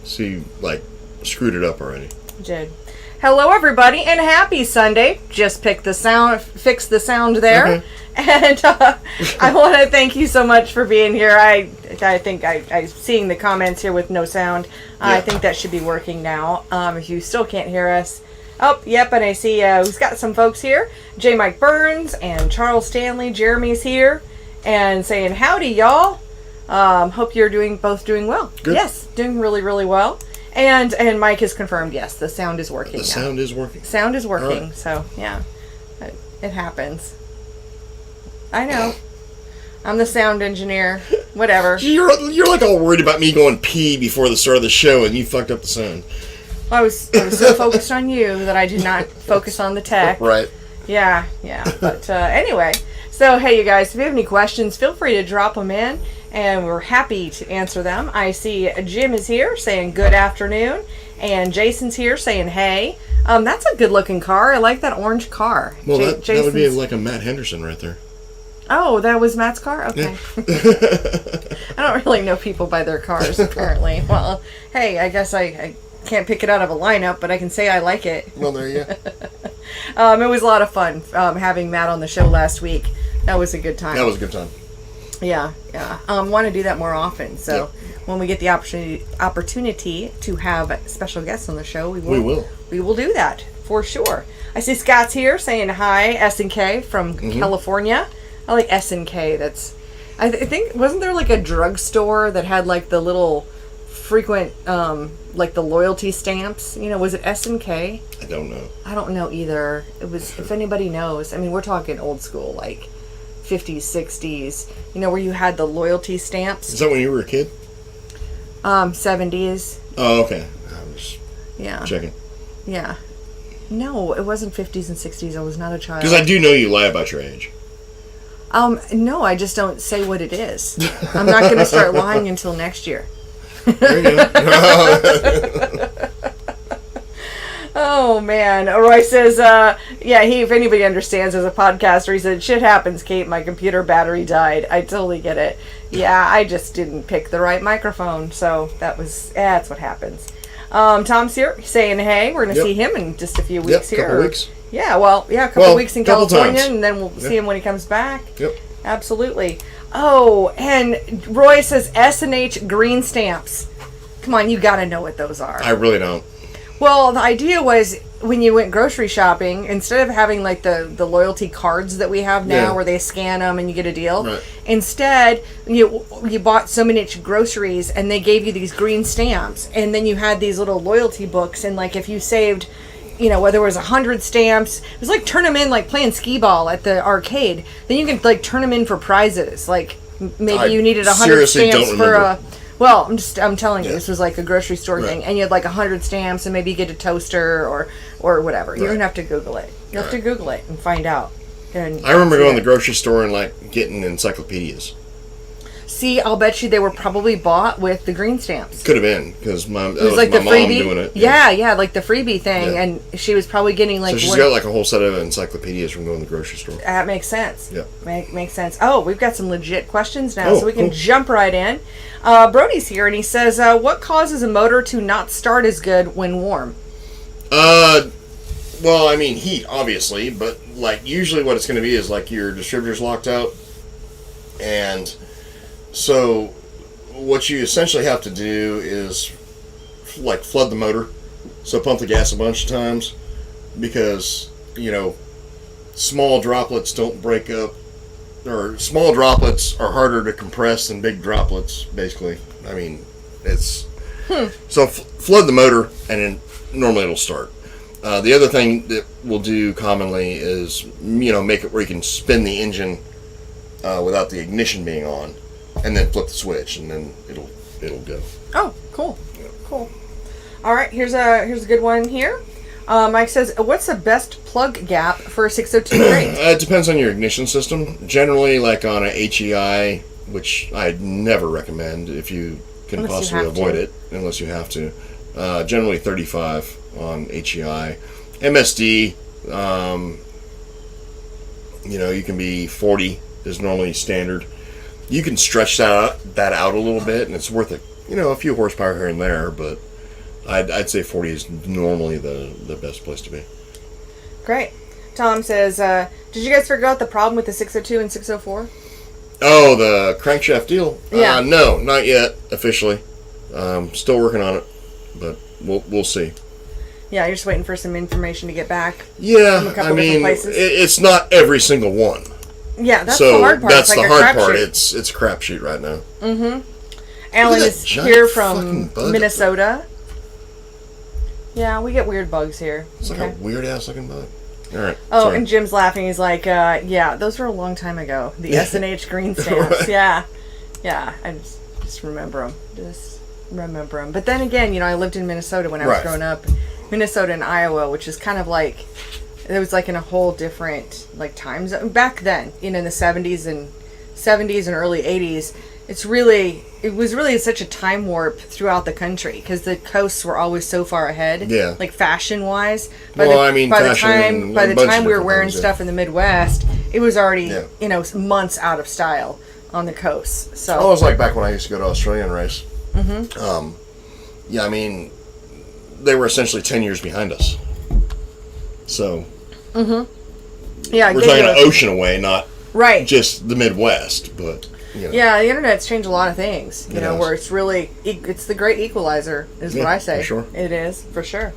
So you, screwed it up already. Did. Hello, everybody, and happy Sunday. Just fix the sound there. Okay. And I want to thank you so much for being here. I think I'm seeing the comments here with no sound. Yeah. I think that should be working now. If you still can't hear us. Oh, yep, and I see we've got some folks here. J. Mike Burns and Charles Stanley. Jeremy's here and saying, howdy, y'all. Hope you're both doing well. Good. Yes, doing really, really well. And Mike has confirmed, yes, the sound is working. The sound is working. Sound is working, right. So, yeah. It happens. I know. I'm the sound engineer. Whatever. You're like all worried about me going pee before the start of the show, and you fucked up the sound. I was so focused on you that I did not focus on the tech. Right. Yeah. But anyway, so hey, you guys, if you have any questions, feel free to drop them in, and we're happy to answer them. I see Jim is here saying good afternoon, and Jason's here saying hey. That's a good-looking car. I like that orange car. Well, that would be like a Matt Henderson right there. Oh, that was Matt's car? Okay. Yeah. I don't really know people by their cars, apparently. Well, hey, I guess I can't pick it out of a lineup, but I can say I like it. Well, there you go. It was a lot of fun having Matt on the show last week. That was a good time. That was a good time. Yeah. Want to do that more often. So when we get the opportunity to have special guests on the show, we will. We will do that for sure. I see Scott's here saying hi, S&K from California. I like S&K. That's, I think, wasn't there like a drugstore that had like the little frequent, like the loyalty stamps? You know, was it S&K? I don't know. I don't know either. It was, if anybody knows, I mean, we're talking old school, like 50s, 60s, you know, where you had the loyalty stamps. Is that when you were a kid? 70s. Oh, okay. I was checking. Yeah. No, it wasn't 50s and 60s. I was not a child. Because I do know you lie about your age. No, I just don't say what it is. I'm not going to start lying until next year. There you go. Oh, man. Roy says, if anybody understands as a podcaster, he said, shit happens, Kate. My computer battery died. I totally get it. Yeah, I just didn't pick the right microphone. So that's what happens. Tom's here saying, hey, we're going to see him in just a few weeks here. Couple weeks. Yeah, a couple weeks in California, times. And then we'll see him when he comes back. Yep. Absolutely. Oh, and Roy says S&H green stamps. Come on, you got to know what those are. I really don't. Well, the idea was when you went grocery shopping, instead of having like the loyalty cards that we have now where they scan them and you get a deal, right. Instead you bought so many groceries and they gave you these green stamps, and then you had these little loyalty books, and like if you saved, you know, whether it was 100 stamps, it was like turn them in like playing skee ball at the arcade. Then you can like turn them in for prizes. Like maybe you needed 100 stamps for a... Well, I'm telling you, this was like a grocery store thing, and you had like 100 stamps, and maybe you get a toaster or whatever. You're gonna have to Google it. You have to Google it and find out. And I remember going to the grocery store and like getting encyclopedias. See, I'll bet you they were probably bought with the green stamps. Could have been, because it was like my the mom freebie doing it. Yeah, like the freebie thing, and she was probably getting like. So she's got like a whole set of encyclopedias from going to the grocery store. That makes sense. Yeah, makes sense. Oh, we've got some legit questions now, so we can jump right in. Brody's here, and he says, "What causes a motor to not start as good when warm?" Well, I mean heat, obviously, but like usually what it's going to be is like your distributor's locked out, and so what you essentially have to do is like flood the motor, so pump the gas a bunch of times, because you know small droplets don't break up, or small droplets are harder to compress than big droplets. Basically, I mean it's so flood the motor, and then normally it'll start. The other thing that we'll do commonly is, you know, make it where you can spin the engine without the ignition being on, and then flip the switch, and then it'll go. Oh, cool, cool. All right, here's a good one here. Mike says, "What's the best plug gap for a 602 crate?" It depends on your ignition system. Generally, like on a HEI, which I'd never recommend if you can possibly avoid it, unless you have to. Generally 35 on HEI. MSD, you know, you can be 40 is normally standard. You can stretch that out a little bit, and it's worth it. You know, a few horsepower here and there, but I'd say 40 is normally the best place to be. Great. Tom says, did you guys figure out the problem with the 602 and 604? Oh, the crankshaft deal? Yeah. No, not yet, officially. Still working on it, but we'll see. Yeah, you're just waiting for some information to get back. Yeah, from a couple different places. it's not every single one. Yeah, that's the hard part. That's it's like the a hard part. crapshoot. It's a crapshoot right now. Mm-hmm. Alan is here from Minnesota. Yeah, we get weird bugs here. It's like a weird ass looking bug. All right. Oh, sorry. and Jim's laughing. He's like, yeah, those were a long time ago. The S&H green stamps. Right. Yeah. I just remember them. Just remember them. But then again, I lived in Minnesota when I was growing up. Minnesota and Iowa, which is kind of like, it was like in a whole different like time zone back then. In the 70s and early 80s. It was really such a time warp throughout the country because the coasts were always so far ahead. Yeah. Like fashion wise. By the time we were wearing stuff in the Midwest, it was already months out of style on the coast. So it was like back when I used to go to Australia and race. Mm-hmm. They were essentially 10 years behind us. So. Mm-hmm. Yeah. We're talking an ocean away, not just the Midwest, but. Yeah, the internet's changed a lot of things, where it's really, it's the great equalizer, is what I say. For sure. It is, for sure.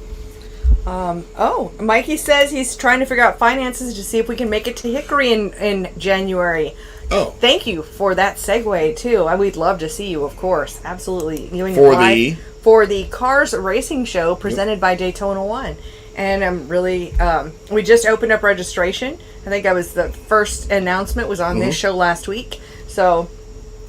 Mikey says he's trying to figure out finances to see if we can make it to Hickory in January. Oh. Thank you for that segue, too. We'd love to see you, of course. Absolutely. You and your wife. For the Cars Racing Show presented by Daytona 1. And I'm really, we just opened up registration. I think that was the first announcement was on this show last week. So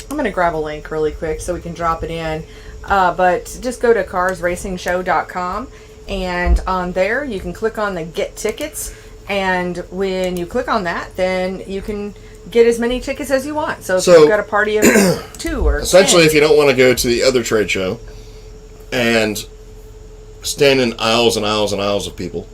I'm going to grab a link really quick so we can drop it in. But just go to carsracingshow.com, and on there you can click on the Get Tickets. And when you click on that, then you can get as many tickets as you want. So if you've got a party of 2 or essentially 10. If you don't want to go to the other trade show and stand in aisles and aisles and aisles of people,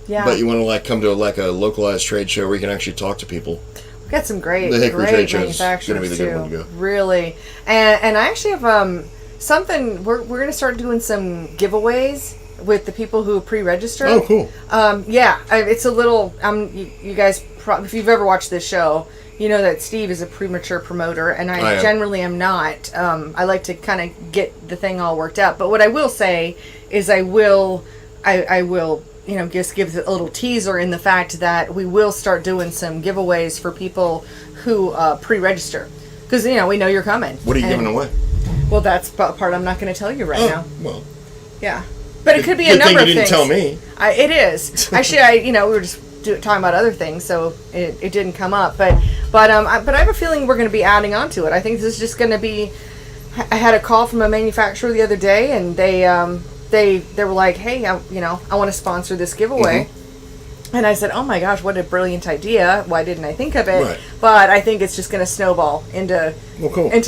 but you want to come to a localized trade show where you can actually talk to people. We've got some great going manufacturers to be the good one to go. Really. And I actually have something, we're going to start doing some giveaways with the people who pre-register. Oh, cool. It's a little, you guys, if you've ever watched this show, you know that Steve is a premature promoter, and I generally am not. I like to kind of get the thing all worked out. But what I will say is I will just give a little teaser in the fact that we will start doing some giveaways for people who pre-register. Because, we know you're coming. What are you giving away? Well, that's the part I'm not going to tell you right now. Well. Yeah. But it could be a number of things. You didn't tell me. It is. Actually, we were just talking about other things, so it didn't come up. But I have a feeling we're going to be adding on to it. I think this is just going to be... I had a call from a manufacturer the other day, and they were like, hey, I want to sponsor this giveaway. Mm-hmm. And I said, oh my gosh, what a brilliant idea. Why didn't I think of it? Right. But I think it's just going to snowball into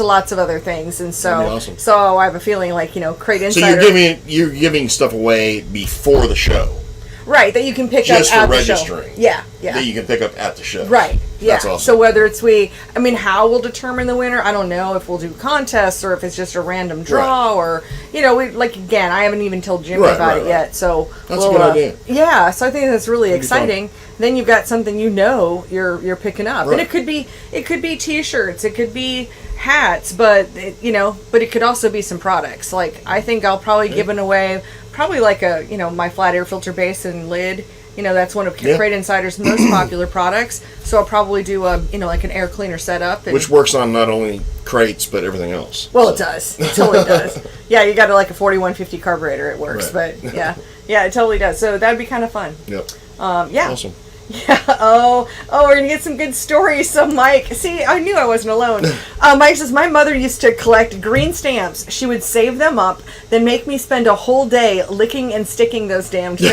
lots of other things. And so, awesome. So I have a feeling CrateInsider. So you're giving stuff away before the show. Right, that you can pick up at the show. Just for registering. Yeah. That you can pick up at the show. Right, yeah. That's awesome. So whether it's how we'll determine the winner, I don't know if we'll do contests or if it's just a random draw or, again, I haven't even told Jimmy about it yet. So that's a good idea. Yeah, so I think that's really exciting. Then you've got something you're picking up. Right. And it could be t-shirts, it could be hats, but it could also be some products. I think I'll probably giving away my flat air filter base and lid. That's one of CrateInsider's most popular products. So I'll probably do an air cleaner setup. Which works on not only crates, but everything else. Well, it does. It totally does. Yeah, you got a 4150 carburetor. It works. Right. But yeah, it totally does. So that'd be kind of fun. Yep. Yeah. Awesome. Yeah. Oh, we're gonna get some good stories. So Mike, see, I knew I wasn't alone. Mike says my mother used to collect green stamps. She would save them up, then make me spend a whole day licking and sticking those damn things.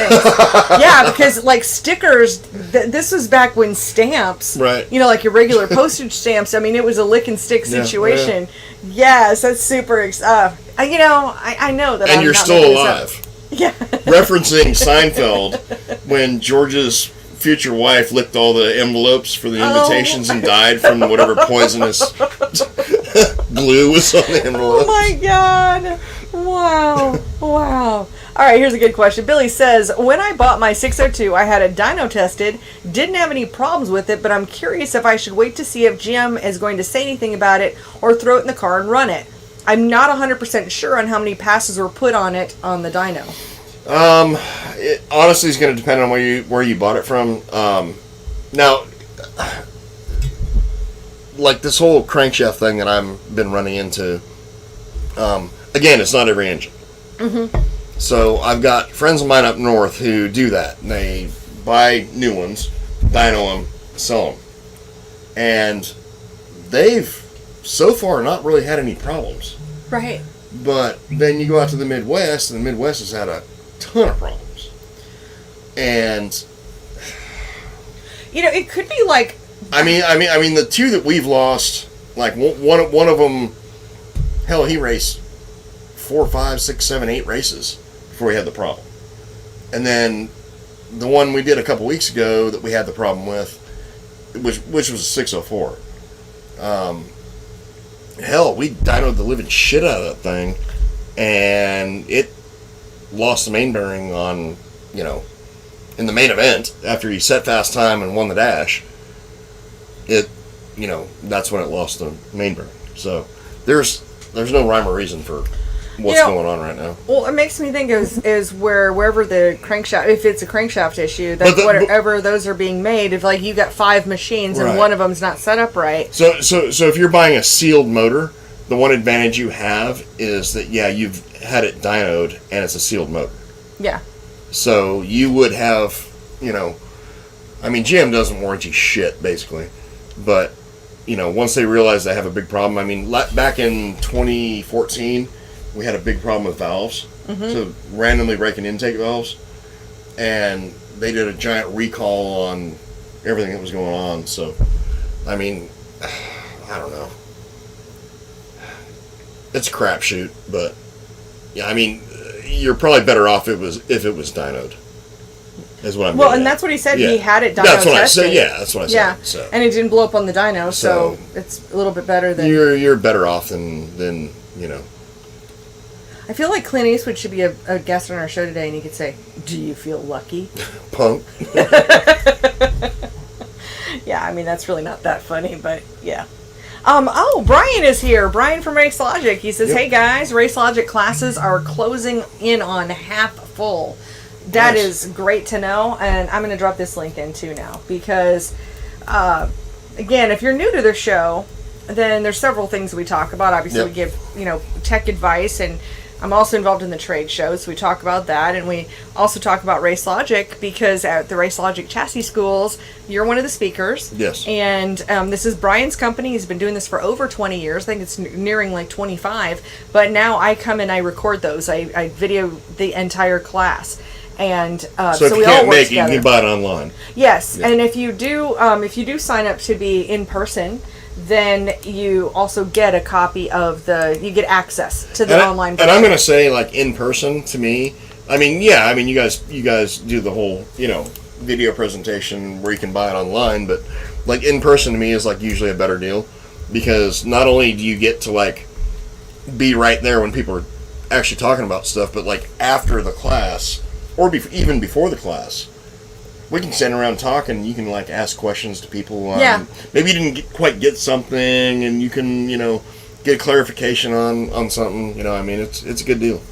Yeah, because stickers. This was back when stamps, right? Like your regular postage stamps. I mean, it was a lick and stick situation. Yeah. Yes, that's super. I know that. And I'm you're not still alive. Yeah. Referencing Seinfeld when George's future wife licked all the envelopes for the invitations and died from whatever poisonous glue was on the envelope. Oh my god! Wow. Wow. All right, here's a good question. Billy says, when I bought my 602, I had it dyno tested, didn't have any problems with it, but I'm curious if I should wait to see if GM is going to say anything about it or throw it in the car and run it. I'm not 100% sure on how many passes were put on it on the dyno. It honestly is going to depend on where you bought it from. Now, like this whole crankshaft thing that I've been running into, again, it's not every engine. Mm-hmm. So I've got friends of mine up north who do that. They buy new ones, dyno them, sell them. And they've, so far, not really had any problems. Right. But then you go out to the Midwest, and the Midwest has had a ton of problems. And it could be like, I mean the two that we've lost, like one of them, hell, he raced 4, 5, 6, 7, 8 races before he had the problem. And then the one we did a couple weeks ago that we had the problem with, which was a 604. Hell, we dynoed the living shit out of that thing, and it lost the main bearing on, in the main event, after he set fast time and won the dash. That's when it lost the main bearing. So there's no rhyme or reason for what's going on right now. Well, it makes me think is wherever the crankshaft, if it's a crankshaft issue, that whatever those are being made, if like you got 5 machines and one of them's not set up right. So if you're buying a sealed motor, the one advantage you have is that you've had it dynoed and it's a sealed motor. Yeah. So you would have, GM doesn't warranty shit basically, but once they realize they have a big problem, back in 2014. We had a big problem with valves, so randomly breaking intake valves, and they did a giant recall on everything that was going on. So, I don't know. It's a crapshoot, but you're probably better off if it was dynoed. Is what I'm. Well, and that's what he said. Yeah. He had it dyno tested. That's what I said. Yeah, that's what I said. Yeah, so. And it didn't blow up on the dyno, so it's a little bit better than. You're better off than. I feel like Clint Eastwood should be a guest on our show today, and he could say, "Do you feel lucky?" Punk. Yeah, that's really not that funny, but yeah. Brian is here. Brian from Race Logic. He says, "Hey guys, Race Logic classes are closing in on half full." That is great to know, and I'm going to drop this link in too now because, again, if you're new to the show, then there's several things we talk about. Obviously, we give tech advice, and I'm also involved in the trade show, so we talk about that, and we also talk about Race Logic because at the Race Logic Chassis Schools, you're one of the speakers. Yes. And this is Brian's company. He's been doing this for over 20 years. I think it's nearing like 25. But now I come and I record those. I video the entire class. And so if you can't make it, you can buy it online. Yes, and if you do sign up to be in person, then you also get a copy of you get access to the online version. And I'm going to say, like, in person, to me, you guys do the whole, video presentation where you can buy it online, but, like, in person to me is, like, usually a better deal, because not only do you get to, like, be right there when people are actually talking about stuff, but, like, after the class, or even before the class, we can stand around talking, and you can, like, ask questions to people. Maybe you didn't quite get something, and you can, get clarification on something. It's a good deal.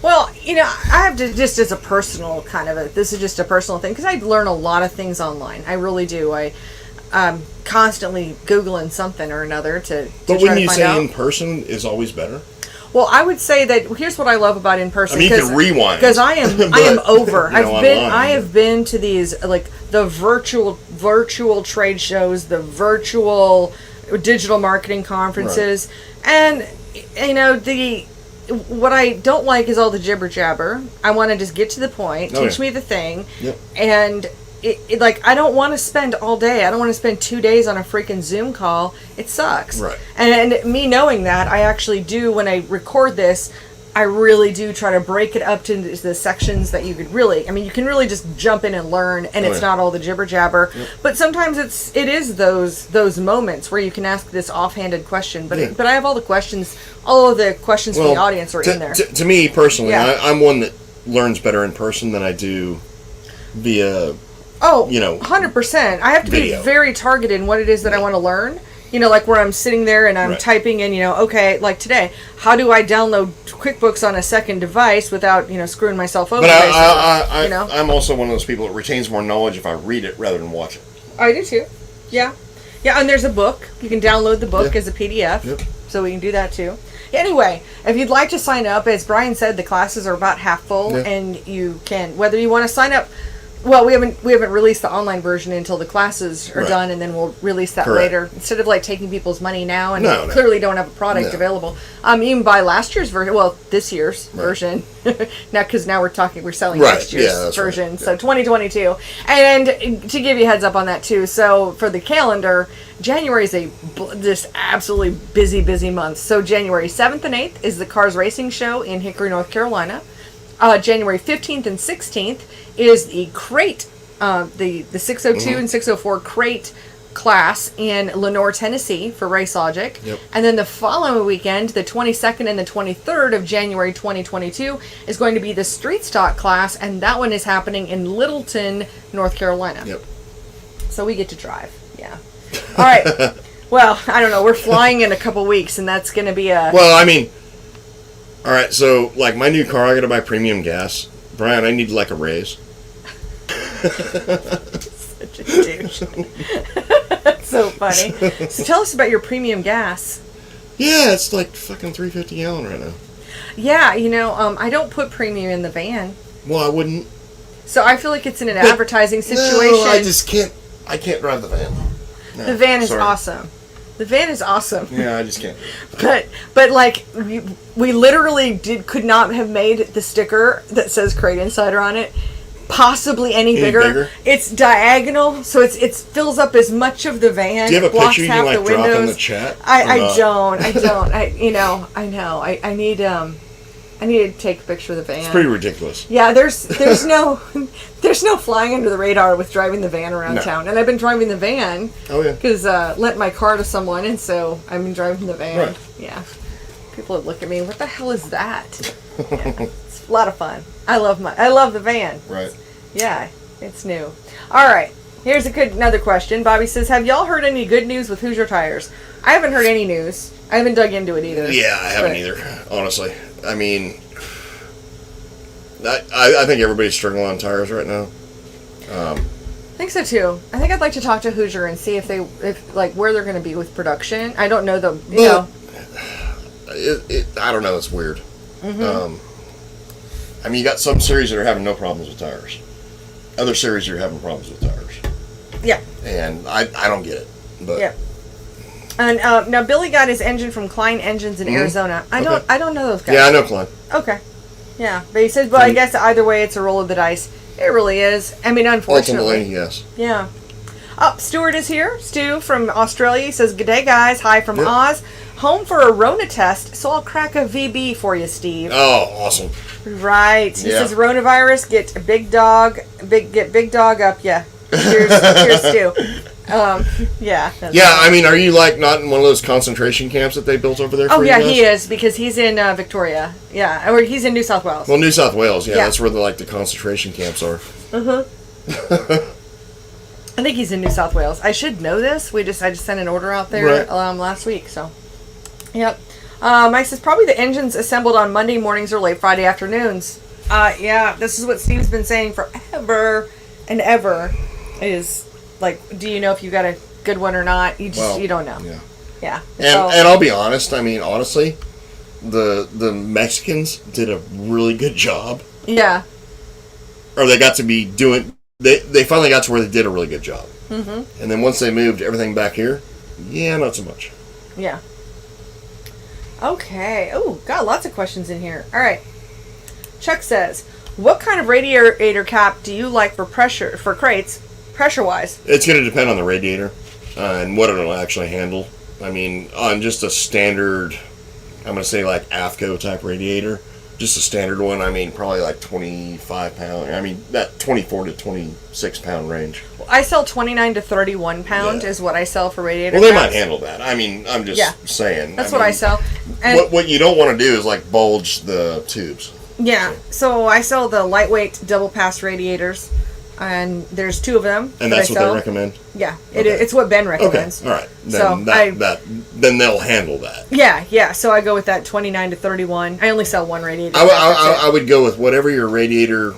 Well, I have to, just as a personal this is just a personal thing, because I learn a lot of things online. I really do. I'm constantly Googling something or another to But try when to you find say out. in person is always better? Well, I would say that here's what I love about in person. You can rewind because I am over. Online. I have been to these, like, the virtual trade shows, the virtual digital marketing conferences, and what I don't like is all the jibber jabber. I want to just get to the point, teach me the thing, and. I don't want to spend all day. I don't want to spend 2 days on a freaking Zoom call. It sucks. Right. And me knowing that, I actually do, when I record this, I really do try to break it up to the sections that you could really, I mean, you can really just jump in and learn, and it's not all the jibber jabber. Yep. But sometimes it is those moments where you can ask this offhanded question. But but I have all the questions from the audience are in there. To me personally, I'm one that learns better in person than I do via. Oh, 100%. I have to be very targeted in what it is that I want to learn. Like where I'm sitting there and I'm typing in, okay, like today, how do I download QuickBooks on a second device without, screwing myself over? But I'm also one of those people that retains more knowledge if I read it rather than watch it. I do too. Yeah. Yeah, and there's a book. You can download the book as a PDF. Yep. So we can do that too. Anyway, if you'd like to sign up, as Brian said, the classes are about half full, and you can, whether you want to sign up. Well, we haven't released the online version until the classes are done, and then we'll release that later. Instead of taking people's money now, and clearly don't have a product available. You can buy last year's version. Well, this year's version. Because now we're selling next year's version. Right. So 2022, and to give you a heads up on that too. So for the calendar, January is just absolutely busy month. So January 7th and 8th is the Cars Racing Show in Hickory, North Carolina. January 15th and 16th is the Crate, the 602 and 604 Crate class in Lenoir, Tennessee for Race Logic. Yep. And then the following weekend, the 22nd and the 23rd of January 2022, is going to be the Street Stock class, and that one is happening in Littleton, North Carolina. Yep. So we get to drive. Yeah. All right. Well, I don't know. We're flying in a couple weeks, and that's going to be a... Well, I mean... All right, so, my new car, I got to buy premium gas. Brian, I need, a raise. Such a douche. That's so funny. So tell us about your premium gas. Yeah, it's fucking $3.50 a gallon right now. Yeah, I don't put premium in the van. Well, I wouldn't. So I feel like it's in an advertising situation. No, I just can't. I can't drive the van. No, the van is awesome. The van is awesome. Yeah, I just can't. But we literally could not have made the sticker that says Crate Insider on it possibly any bigger. It's diagonal, so it fills up as much of the van. Do you have a picture you can drop in the chat? I don't. I need to take a picture of the van. It's pretty ridiculous. Yeah, there's no flying under the radar with driving the van around town. And I've been driving the van. Oh yeah. Because lent my car to someone, and so I've been driving the van. Right. Yeah. People would look at me. What the hell is that? Yeah, it's a lot of fun. I love the van. Right. Yeah, it's new. All right. Here's another question. Bobby says, "Have y'all heard any good news with Hoosier tires?" I haven't heard any news. I haven't dug into it either. Yeah, I haven't either. Honestly. I mean, I think everybody's struggling on tires right now. I think so too. I think I'd like to talk to Hoosier and see if where they're going to be with production. I don't know I don't know. It's weird. Mm-hmm. I mean, you got some series that are having no problems with tires. Other series are having problems with tires. Yeah. And I don't get it. But yeah. And now Billy got his engine from Klein Engines in Arizona. I don't know those guys. Yeah, I know Klein. Okay. Yeah, but he says, "But I guess either way, it's a roll of the dice." It really is. I mean, unfortunately. Ultimately, yes. Yeah. Stuart is here. Stu from Australia. He says, "Good day, guys. Hi from Oz. Home for a Rona test, so I'll crack a VB for you, Steve." Oh, awesome. Right. He says, "Ronavirus, get big dog up." Yeah. Cheers, Stu. Yeah. Yeah, I mean, are you not in one of those concentration camps that they built over there? Oh yeah, he is, because he's in Victoria. Yeah, or he's in New South Wales. Well, New South Wales, yeah. That's where the concentration camps are. I think he's in New South Wales. I should know this. I just sent an order out there last week. So, yep. Mike says probably the engines assembled on Monday mornings or late Friday afternoons. Yeah, this is what Steve's been saying forever and ever. Is do you know if you got a good one or not? You don't know. Yeah. And I'll be honest. I mean, honestly, the Mexicans did a really good job. Yeah. Or they got to be doing. They finally got to where they did a really good job. Mm-hmm. And then once they moved everything back here, not so much. Yeah. Okay. Oh, got lots of questions in here. All right. Chuck says, "What kind of radiator cap do you like for crates, pressure-wise?" It's going to depend on the radiator and what it'll actually handle. I mean, on just a standard, I'm going to say AFCO type radiator, Just a standard one, I mean, probably like 25 pound. I mean, that 24 to 26 pound range. I sell 29 to 31 pound is what I sell for Radiator. Well, they might handle that. I mean, I'm just saying. That's what I sell. And what you don't want to do is like bulge the tubes. Yeah, so I sell the lightweight double pass radiators, and there's 2 of them. And that's what they recommend? Yeah, it's what Ben recommends. Okay, all right. Then they'll handle that. Yeah, so I go with that 29 to 31. I only sell one radiator. I would go with whatever your radiator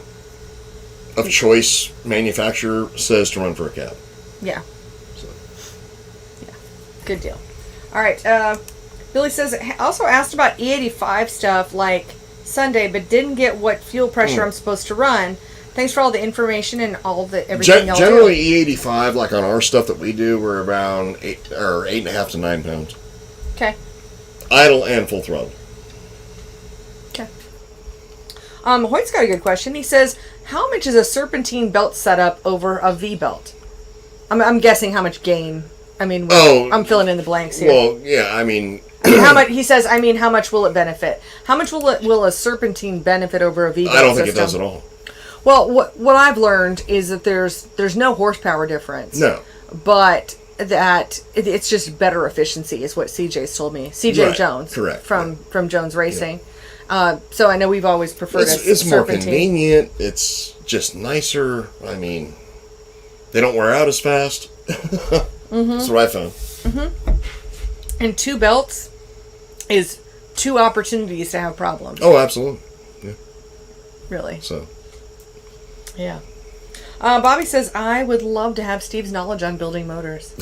of choice manufacturer says to run for a cab. Yeah. So. Yeah, good deal. All right, Billy says, also asked about E85 stuff like Sunday, but didn't get what fuel pressure I'm supposed to run. Thanks for all the information and everything else. Generally, E85, like on our stuff that we do, we're around 8.5 to 9 pounds. Okay. Idle and full throttle. Okay. Hoyt's got a good question. He says, how much is a serpentine belt setup over a V belt? I'm guessing how much gain. I mean, I'm filling in the blanks here. Well, yeah, I mean, how much? He says, how much will it benefit? How much will a serpentine benefit over a V belt? I don't think it does at all. Well, what I've learned is that there's no horsepower difference. No. But that it's just better efficiency is what CJ's told me. CJ Jones. Correct. From Jones Racing. Yeah. So I know we've always preferred it's more convenient. It's just nicer. I mean, they don't wear out as fast. That's what I found. And 2 belts is 2 opportunities to have problems. Oh, absolutely. Yeah. Really. So. Yeah. Bobby says, I would love to have Steve's knowledge on building motors.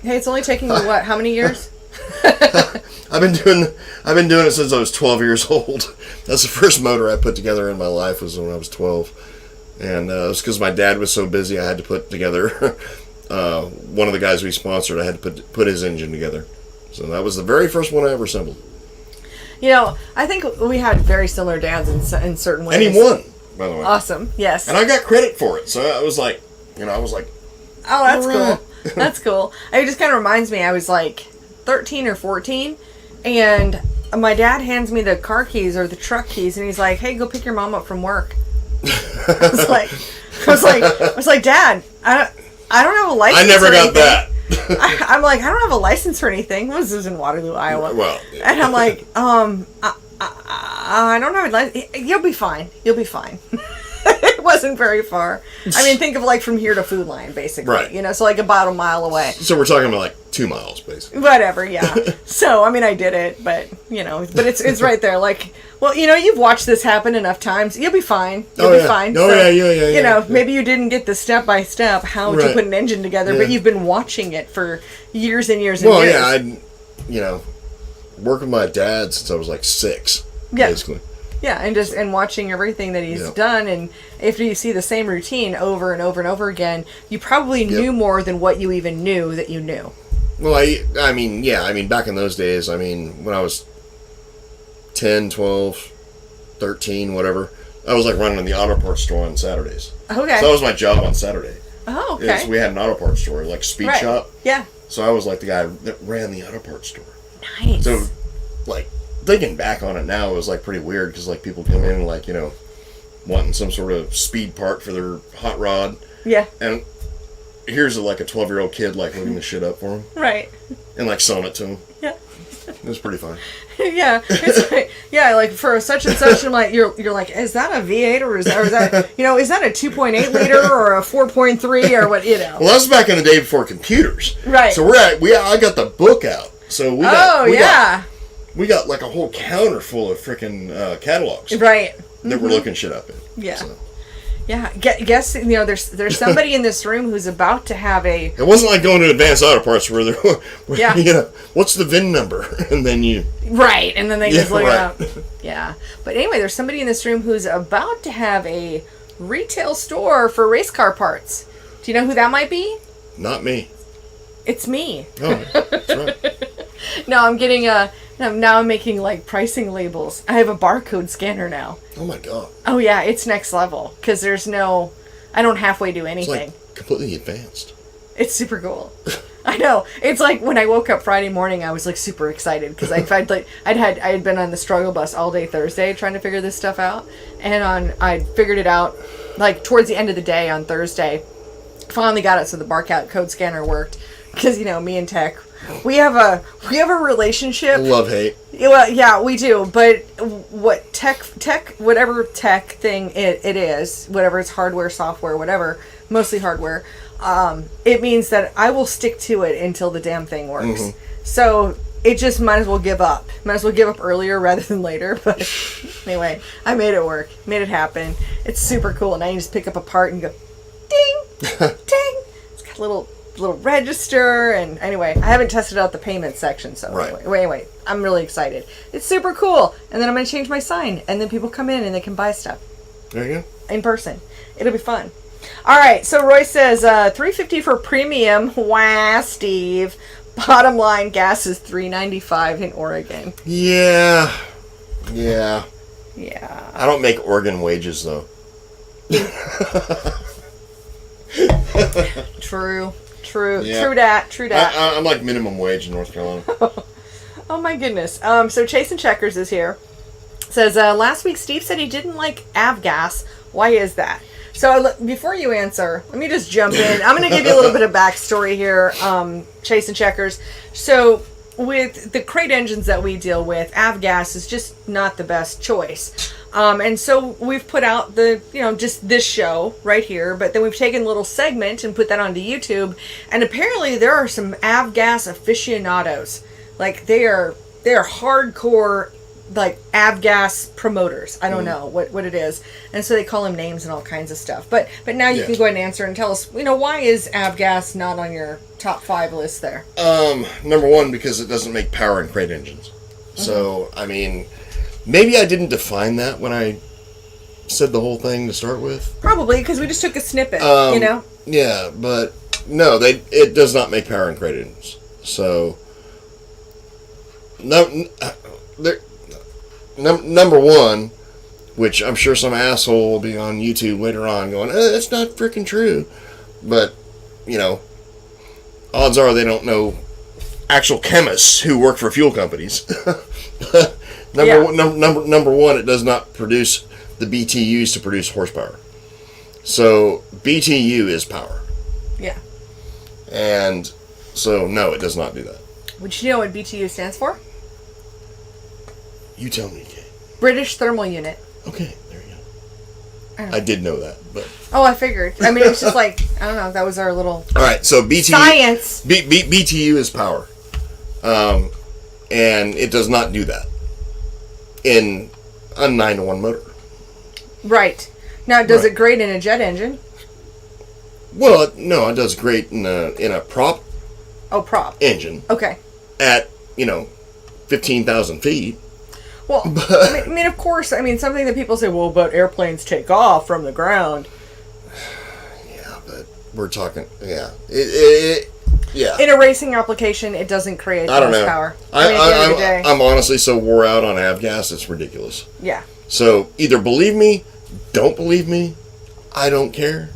Hey, it's only taking you what? How many years? I've been doing it since I was 12 years old. That's the first motor I put together in my life was when I was 12. And it was because my dad was so busy I had to put together one of the guys we sponsored, I had to put his engine together. So that was the very first one I ever assembled. You know, I think we had very similar dads in certain ways. And he won, by the way. Awesome, yes. And I got credit for it. So I was like, oh, that's cool. That's cool. It just kind of reminds me, I was like 13 or 14, and my dad hands me the car keys or the truck keys, and he's like, hey, go pick your mom up from work. I was like, Dad, I don't have a license. I never got that. I'm like, I don't have a license for anything. This is in Waterloo, Iowa. Well, yeah. And I'm like, I don't have a license. You'll be fine. You'll be fine. It wasn't very far. I mean, think of like from here to Food Line, basically. Right. You know, so like about a mile away. So we're talking about like 2 miles, basically. Whatever, yeah. So, I mean, I did it, but, but it's right there. Like, well, you've watched this happen enough times. You'll be fine. You'll be fine. Oh, so, yeah. Maybe you didn't get the step-by-step how to put an engine together, but you've been watching it for years and years and years. Well, yeah, worked with my dad since I was like 6, basically. Yeah, and watching everything that he's done, and if you see the same routine over and over and over again, you probably knew more than what you even knew that you knew. Well, I mean, back in those days, when I was 10, 12, 13, whatever, I was like running the auto parts store on Saturdays. Okay. So that was my job on Saturday. Oh, okay. We had an auto parts store, like Speed Shop. Yeah. So I was like the guy that ran the auto parts store. Nice. So, like, thinking back on it now, it was like pretty weird because like people come in like wanting some sort of speed part for their hot rod. Yeah. And here's like a 12-year-old kid like looking the shit up for him. Right. And like selling it to him. Yeah. It was pretty fun. Yeah. It's like, like for such and such, I'm like you're like, is that a V8 or is that is that a 2.8 liter or a 4.3 or what? Well, that was back in the day before computers. Right. So I got the book out. So we got like a whole counter full of freaking catalogs. Right. That we're looking shit up in. Yeah. So. Yeah. Guess there's somebody in this room who's about to have a. It wasn't like going to Advanced Auto Parts where what's the VIN number, and then you. Right, and then they just look it up. Yeah, but anyway, there's somebody in this room who's about to have a retail store for race car parts. Do you know who that might be? Not me. It's me. Oh, that's right. No, I'm getting now I'm making like pricing labels. I have a barcode scanner now. Oh my god. Oh yeah, it's next level because I don't halfway do anything. It's like completely advanced. It's super cool. I know. It's like when I woke up Friday morning, I was like super excited because I had been on the struggle bus all day Thursday trying to figure this stuff out, and I figured it out like towards the end of the day on Thursday. Finally got it so the barcode code scanner worked because me and Tech, we have a relationship. Love-hate. Well, yeah, we do. But what whatever tech thing it is, whatever it's hardware, software, whatever, mostly hardware. It means that I will stick to it until the damn thing works. Mm-hmm. So it just might as well give up. Might as well give up earlier rather than later. But anyway, I made it work. Made it happen. It's super cool. And I can just pick up a part and go, ding, ding. It's got a little register. And anyway, I haven't tested out the payment section. So right. anyway, I'm really excited. It's super cool. And then I'm going to change my sign. And then people come in and they can buy stuff. There you go. In person. It'll be fun. All right, so Roy says $3.50 for premium. Wow, Steve. Bottom line, gas is $3.95 in Oregon. Yeah. I don't make Oregon wages though. True. Yeah. True dat. I'm like minimum wage in North Carolina. Oh my goodness. So Chasing Checkers is here. Says last week Steve said he didn't like avgas. Why is that? So before you answer, let me just jump in. I'm going to give you a little bit of backstory here, Chasing Checkers. So with the crate engines that we deal with, avgas is just not the best choice. And so we've put out just this show right here, but then we've taken a little segment and put that onto YouTube. And apparently there are some avgas aficionados. Like they are hardcore like avgas promoters. I don't know what it is, and so they call them names and all kinds of stuff. But now you can go ahead and answer and tell us, why is avgas not on your top 5 list there? Number one, because it doesn't make power in crate engines. Mm-hmm. So I mean, maybe I didn't define that when I said the whole thing to start with. Probably because we just took a snippet. Yeah, but no, it does not make power in crate engines. So number one, which I'm sure some asshole will be on YouTube later on going, that's not freaking true. But, odds are they don't know actual chemists who work for fuel companies. Number one, it does not produce the BTUs to produce horsepower. So BTU is power. Yeah. And so, no, it does not do that. Would you know what BTU stands for? You tell me, Kate. British Thermal Unit. Okay, there you go. I did know that, but... Oh, I figured. I mean, it was just like, I don't know, that was our little... All right, so BTU... Science! BTU is power. And it does not do that in a 9-to-1 motor. Right. Now, does it grate in a jet engine? Well, no, it does great in a prop... Oh, prop. Engine. Okay. At, 15,000 feet. Well, I mean, of course, something that people say, well, but airplanes take off from the ground. Yeah, but we're talking, yeah. Yeah. In a racing application, it doesn't create horsepower. At the end of the day. I'm honestly so wore out on avgas, it's ridiculous. Yeah. So, either believe me, don't believe me, I don't care.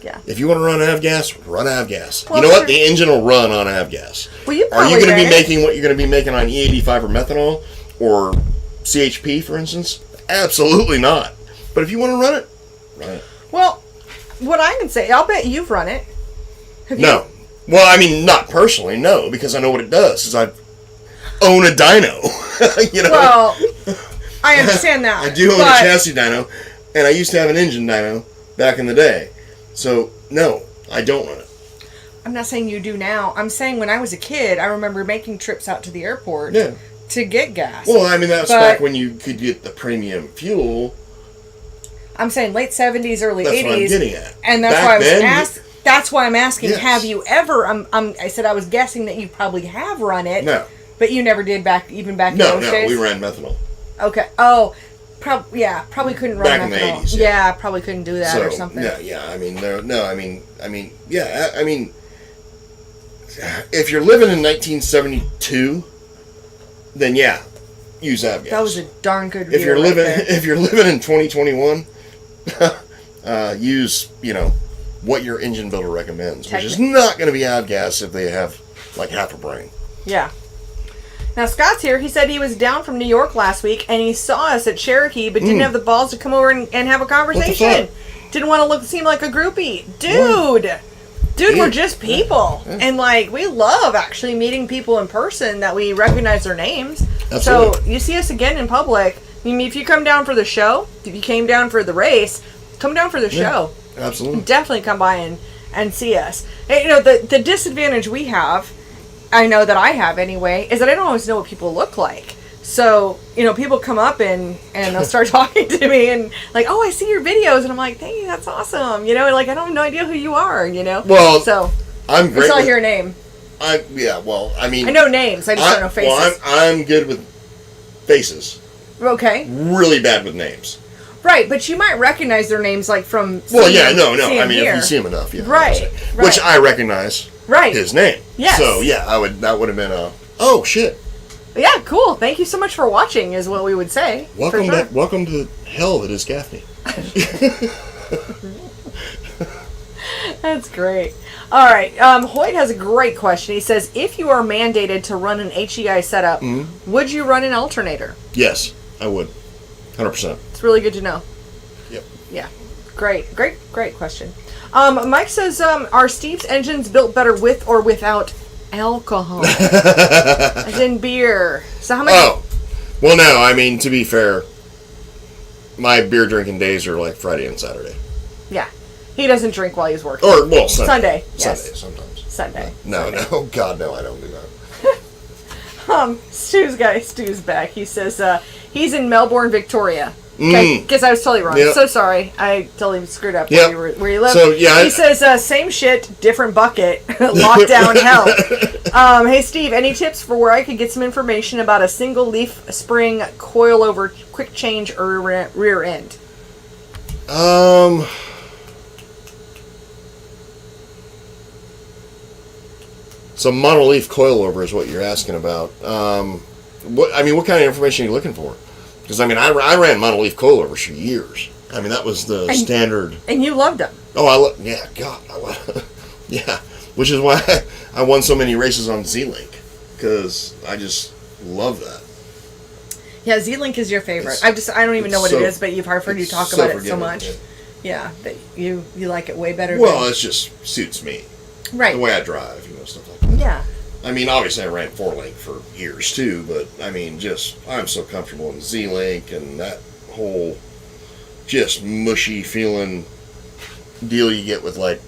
Yeah. If you want to run avgas, run avgas. Well, you know what? The engine will run on avgas. Well, you Are you going to be making what you're going to be making on E85 or methanol? Or CHP, for instance? Absolutely not. But if you want to run it, run it. Well, what I can say, I'll bet you've run it. Have you? No. Well, not personally, no, because I know what it does, because I own a dyno. Well, I understand that. I do own a chassis dyno, and I used to have an engine dyno back in the day. So, no, I don't run it. I'm not saying you do now. I'm saying when I was a kid, I remember making trips out to the airport. Yeah. To get gas. Well, that's back when you could get the premium fuel. I'm saying late 70s, early 80s. That's what I'm getting at. And that's why I was that's why I'm asking, yes. Have you ever, I said I was guessing that you probably have run it. No. But you never did back in those days? No, we ran methanol. Okay. Oh, probably couldn't run back methanol. In the 80s. Yeah, probably couldn't do that or something. If you're living in 1972... then use avgas. That was a darn good If you're living in 2021, use what your engine builder recommends, which is not going to be avgas if they have like half a brain. Yeah. Now, Scott's here. He said he was down from New York last week, and he saw us at Cherokee, but didn't have the balls to come over and have a conversation. Didn't want to seem like a groupie. Dude, we're just people. Yeah. And, like, we love actually meeting people in person that we recognize their names. Absolutely. So, you see us again in public. I mean, if you come down for the show, if you came down for the race, come down for the show. Absolutely. Definitely come by and see us. And, you know, the disadvantage we have, I know that I have anyway, is that I don't always know what people look like. So, you know, people come up and they'll start talking to me and like, oh, I see your videos. And I'm like, thank you, that's awesome. You know, and like, I don't have no idea who you are, you know? Well, so I'm great. I saw your name. I know names. I just don't know faces. Well, I'm good with faces. Okay. Really bad with names. Right, but you might recognize their names like from Well, yeah, no. I mean, if you see them enough, yeah. Right. Which I recognize his name. Yes. So, yeah, that would have been oh, shit. Yeah, cool. Thank you so much for watching, is what we would say. Welcome to the hell that is Gaffney. That's great. All right. Hoyt has a great question. He says, if you are mandated to run an HEI setup, would you run an alternator? Yes, I would. 100%. It's really good to know. Yep. Yeah. Great question. Mike says, are Steve's engines built better with or without alcohol? As in beer. So how much? Oh. Well, no. I mean, to be fair, my beer drinking days are like Friday and Saturday. Yeah. He doesn't drink while he's working. Or, well, Sunday. Yes. Sunday, sometimes. Sunday. No. God, no, I don't do that. Stu's back. He says, he's in Melbourne, Victoria. Okay, guess I was totally wrong. Yep. So sorry. I totally screwed up where you live. So, yeah, he says, same shit, different bucket. Lockdown hell. Hey, Steve, any tips for where I could get some information about a single leaf spring coilover quick change or rear end? So monoleaf coilover is what you're asking about. What kind of information are you looking for? Because, I mean, I ran monoleaf coilovers for years. I mean, that was the standard. And you loved them. Oh, yeah. Which is why I won so many races on Z-Link. Because I just love that. Yeah, Z-Link is your favorite. I don't even know what it is, but you've heard you talk about it so much. Yeah, that you like it way better. Well, it just suits me. Right. The way I drive, stuff like that. Yeah. I mean, obviously I ran 4-link for years too, but I mean, I'm so comfortable in Z-Link and that whole just mushy feeling deal you get with like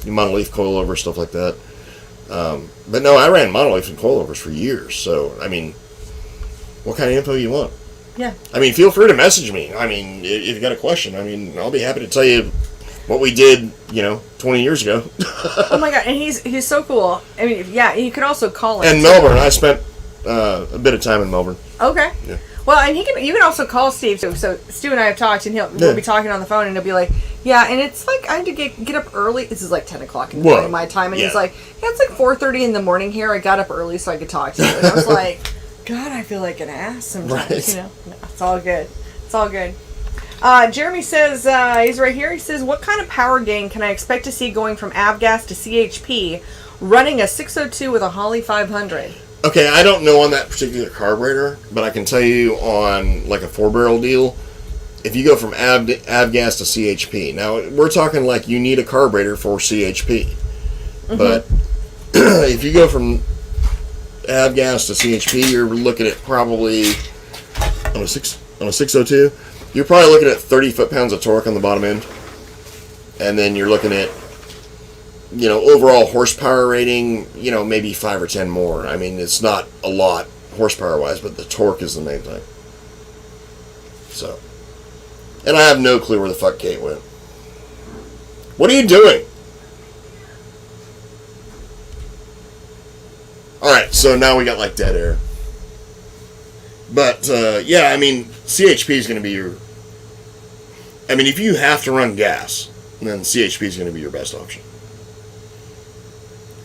monoleaf coilover, stuff like that. But no, I ran monoleaf and coilovers for years, so I mean, what kind of info you want? Yeah. I mean, feel free to message me. I mean, if you've got a question, I mean, I'll be happy to tell you what we did, 20 years ago. Oh my god, and he's so cool. I mean, yeah, you could also call him. And Melbourne, I spent a bit of time in Melbourne. Okay. Yeah. Well, and you can also call Steve. So Stu and I have talked, and we'll be talking on the phone, and he'll be like, yeah, and it's like I had to get up early. This is like 10 o'clock in the morning my time, and he's like, yeah, it's like 4:30 in the morning here. I got up early so I could talk to you. And I was like, God, I feel like an ass sometimes. Right. No, it's all good. It's all good. Jeremy says, he's right here. He says, what kind of power gain can I expect to see going from avgas to CHP running a 602 with a Holley 500? Okay, I don't know on that particular carburetor, but I can tell you on like a 4-barrel deal, if you go from avgas to CHP. Now, we're talking like you need a carburetor for CHP. Mm-hmm. But if you go from avgas to CHP, you're looking at probably on a 602. You're probably looking at 30 foot-pounds of torque on the bottom end. And then you're looking at, overall horsepower rating, maybe 5 or 10 more. I mean, it's not a lot horsepower-wise, but the torque is the main thing. So. And I have no clue where the fuck Kate went. What are you doing? Alright, so now we got, like, dead air. But, CHP is going to be your... I mean, if you have to run gas, then CHP is going to be your best option.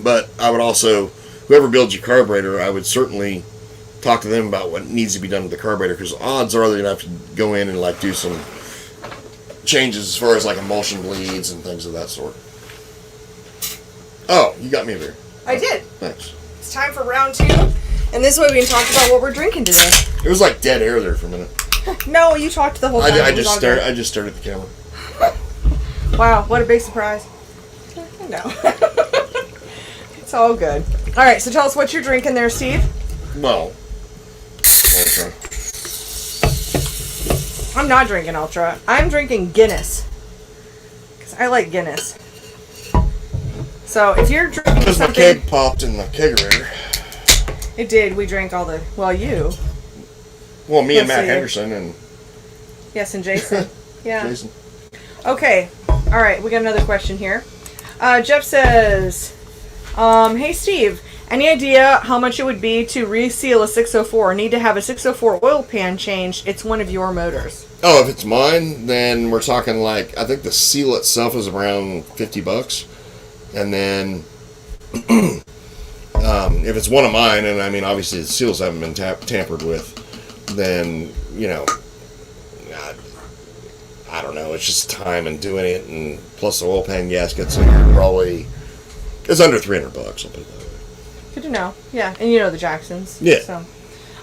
But I would also... Whoever builds your carburetor, I would certainly talk to them about what needs to be done with the carburetor, because odds are they're going to have to go in and, do some changes as far as, emulsion bleeds and things of that sort. You got me a beer. I did. Thanks. It's time for round 2. And this way we can talk about what we're drinking today. It was like dead air there for a minute. No, you talked the whole time. I just stared at the camera. Wow, what a big surprise. No. It's all good. All right, so tell us what you're drinking there, Steve. Well, Ultra. I'm not drinking Ultra. I'm drinking Guinness. Because I like Guinness. So if you're drinking Because my something... keg popped in the kegerator. It did. We drank all the... Well, you. Well, me and Let's Matt see. Henderson and Yes, and Jason. Yeah. Jason. Okay. All right, we got another question here. Jeff says, hey, Steve, any idea how much it would be to reseal a 604? Need to have a 604 oil pan changed. It's one of your motors. Oh, if it's mine, then we're talking like, I think the seal itself is around $50. And then, if it's one of mine, and I mean, obviously the seals haven't been tampered with, then, you know, I don't know, it's just time and doing it, and plus the oil pan gasket, so you're probably, it's under $300, I'll put it that way. Good to know. Yeah, and you know the Jacksons. Yeah. So.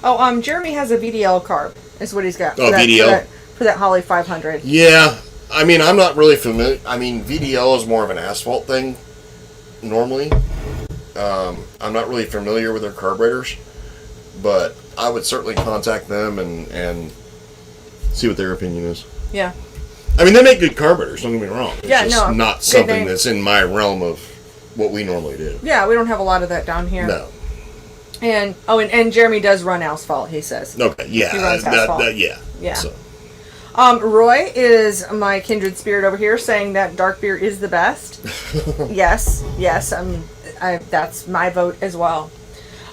Oh, Jeremy has a VDL carb, is what he's got. Oh, VDL? For that Holley 500. Yeah, I mean, I'm not really familiar. I mean, VDL is more of an asphalt thing, normally. I'm not really familiar with their carburetors, but I would certainly contact them and see what their opinion is. Yeah. I mean, they make good carburetors, don't get me wrong. It's Yeah, just no, not something that's in my realm of what we normally do. Yeah, we don't have a lot of that down here. No. And Jeremy does run asphalt, he says. Okay, yeah. He runs asphalt. Yeah. Yeah. So. Roy is my kindred spirit over here, saying that dark beer is the best. yes, that's my vote as well.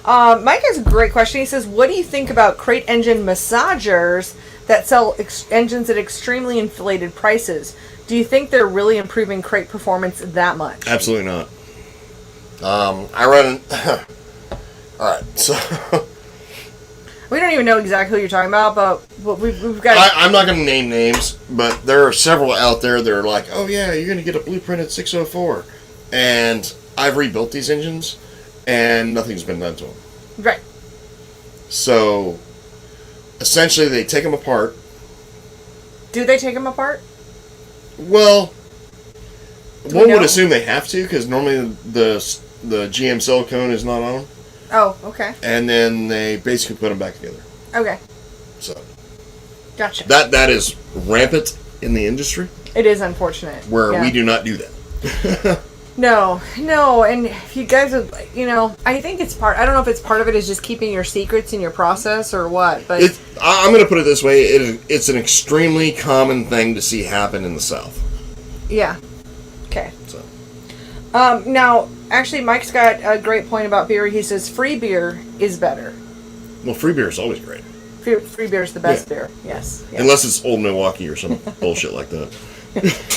Mike has a great question. He says, what do you think about crate engine massagers that sell engines at extremely inflated prices? Do you think they're really improving crate performance that much? Absolutely not. I run... Alright, so... We don't even know exactly who you're talking about, but we've got... I'm not going to name names, but there are several out there that are like, oh yeah, you're going to get a blueprinted 604. And I've rebuilt these engines, and nothing's been done to them. Right. So, essentially, they take them apart. Do they take them apart? Well, Do one we would know? assume they have to, because normally the GM silicone is not on them. Oh, okay. And then they basically put them back together. Okay. So, Gotcha. that is rampant in the industry, It is unfortunate. where Yeah. we do not do that. No, and if you guys would, I think it's I don't know if it's part of it is just keeping your secrets in your process or what, but... I'm going to put it this way, it's an extremely common thing to see happen in the South. Yeah. Okay. So. Now, actually, Mike's got a great point about beer. He says free beer is better. Well, free beer is always great. Free beer is the best Yeah. beer. Yes. Unless it's Old Milwaukee or some bullshit like that.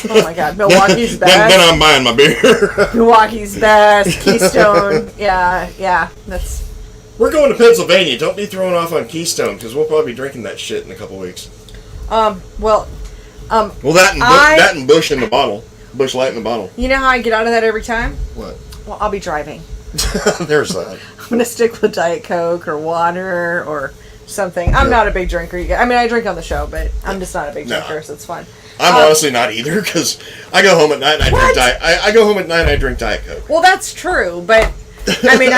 Oh my God, Milwaukee's best. Then I'm buying my beer. Milwaukee's best. Keystone. Yeah. That's... We're going to Pennsylvania. Don't be throwing off on Keystone, because we'll probably be drinking that shit in a couple weeks. Well, Well, that and Bush in the bottle. Bush Light in the bottle. you know how I get out of that every time? What? Well, I'll be driving. There's that. I'm going to stick with Diet Coke or water or something. I'm not a big drinker. I mean, I drink on the show, but I'm just not a big drinker, No. so it's fun. I'm honestly not either, because I go home at night and I go home at night and I drink Diet Coke. Well, that's true, but I mean,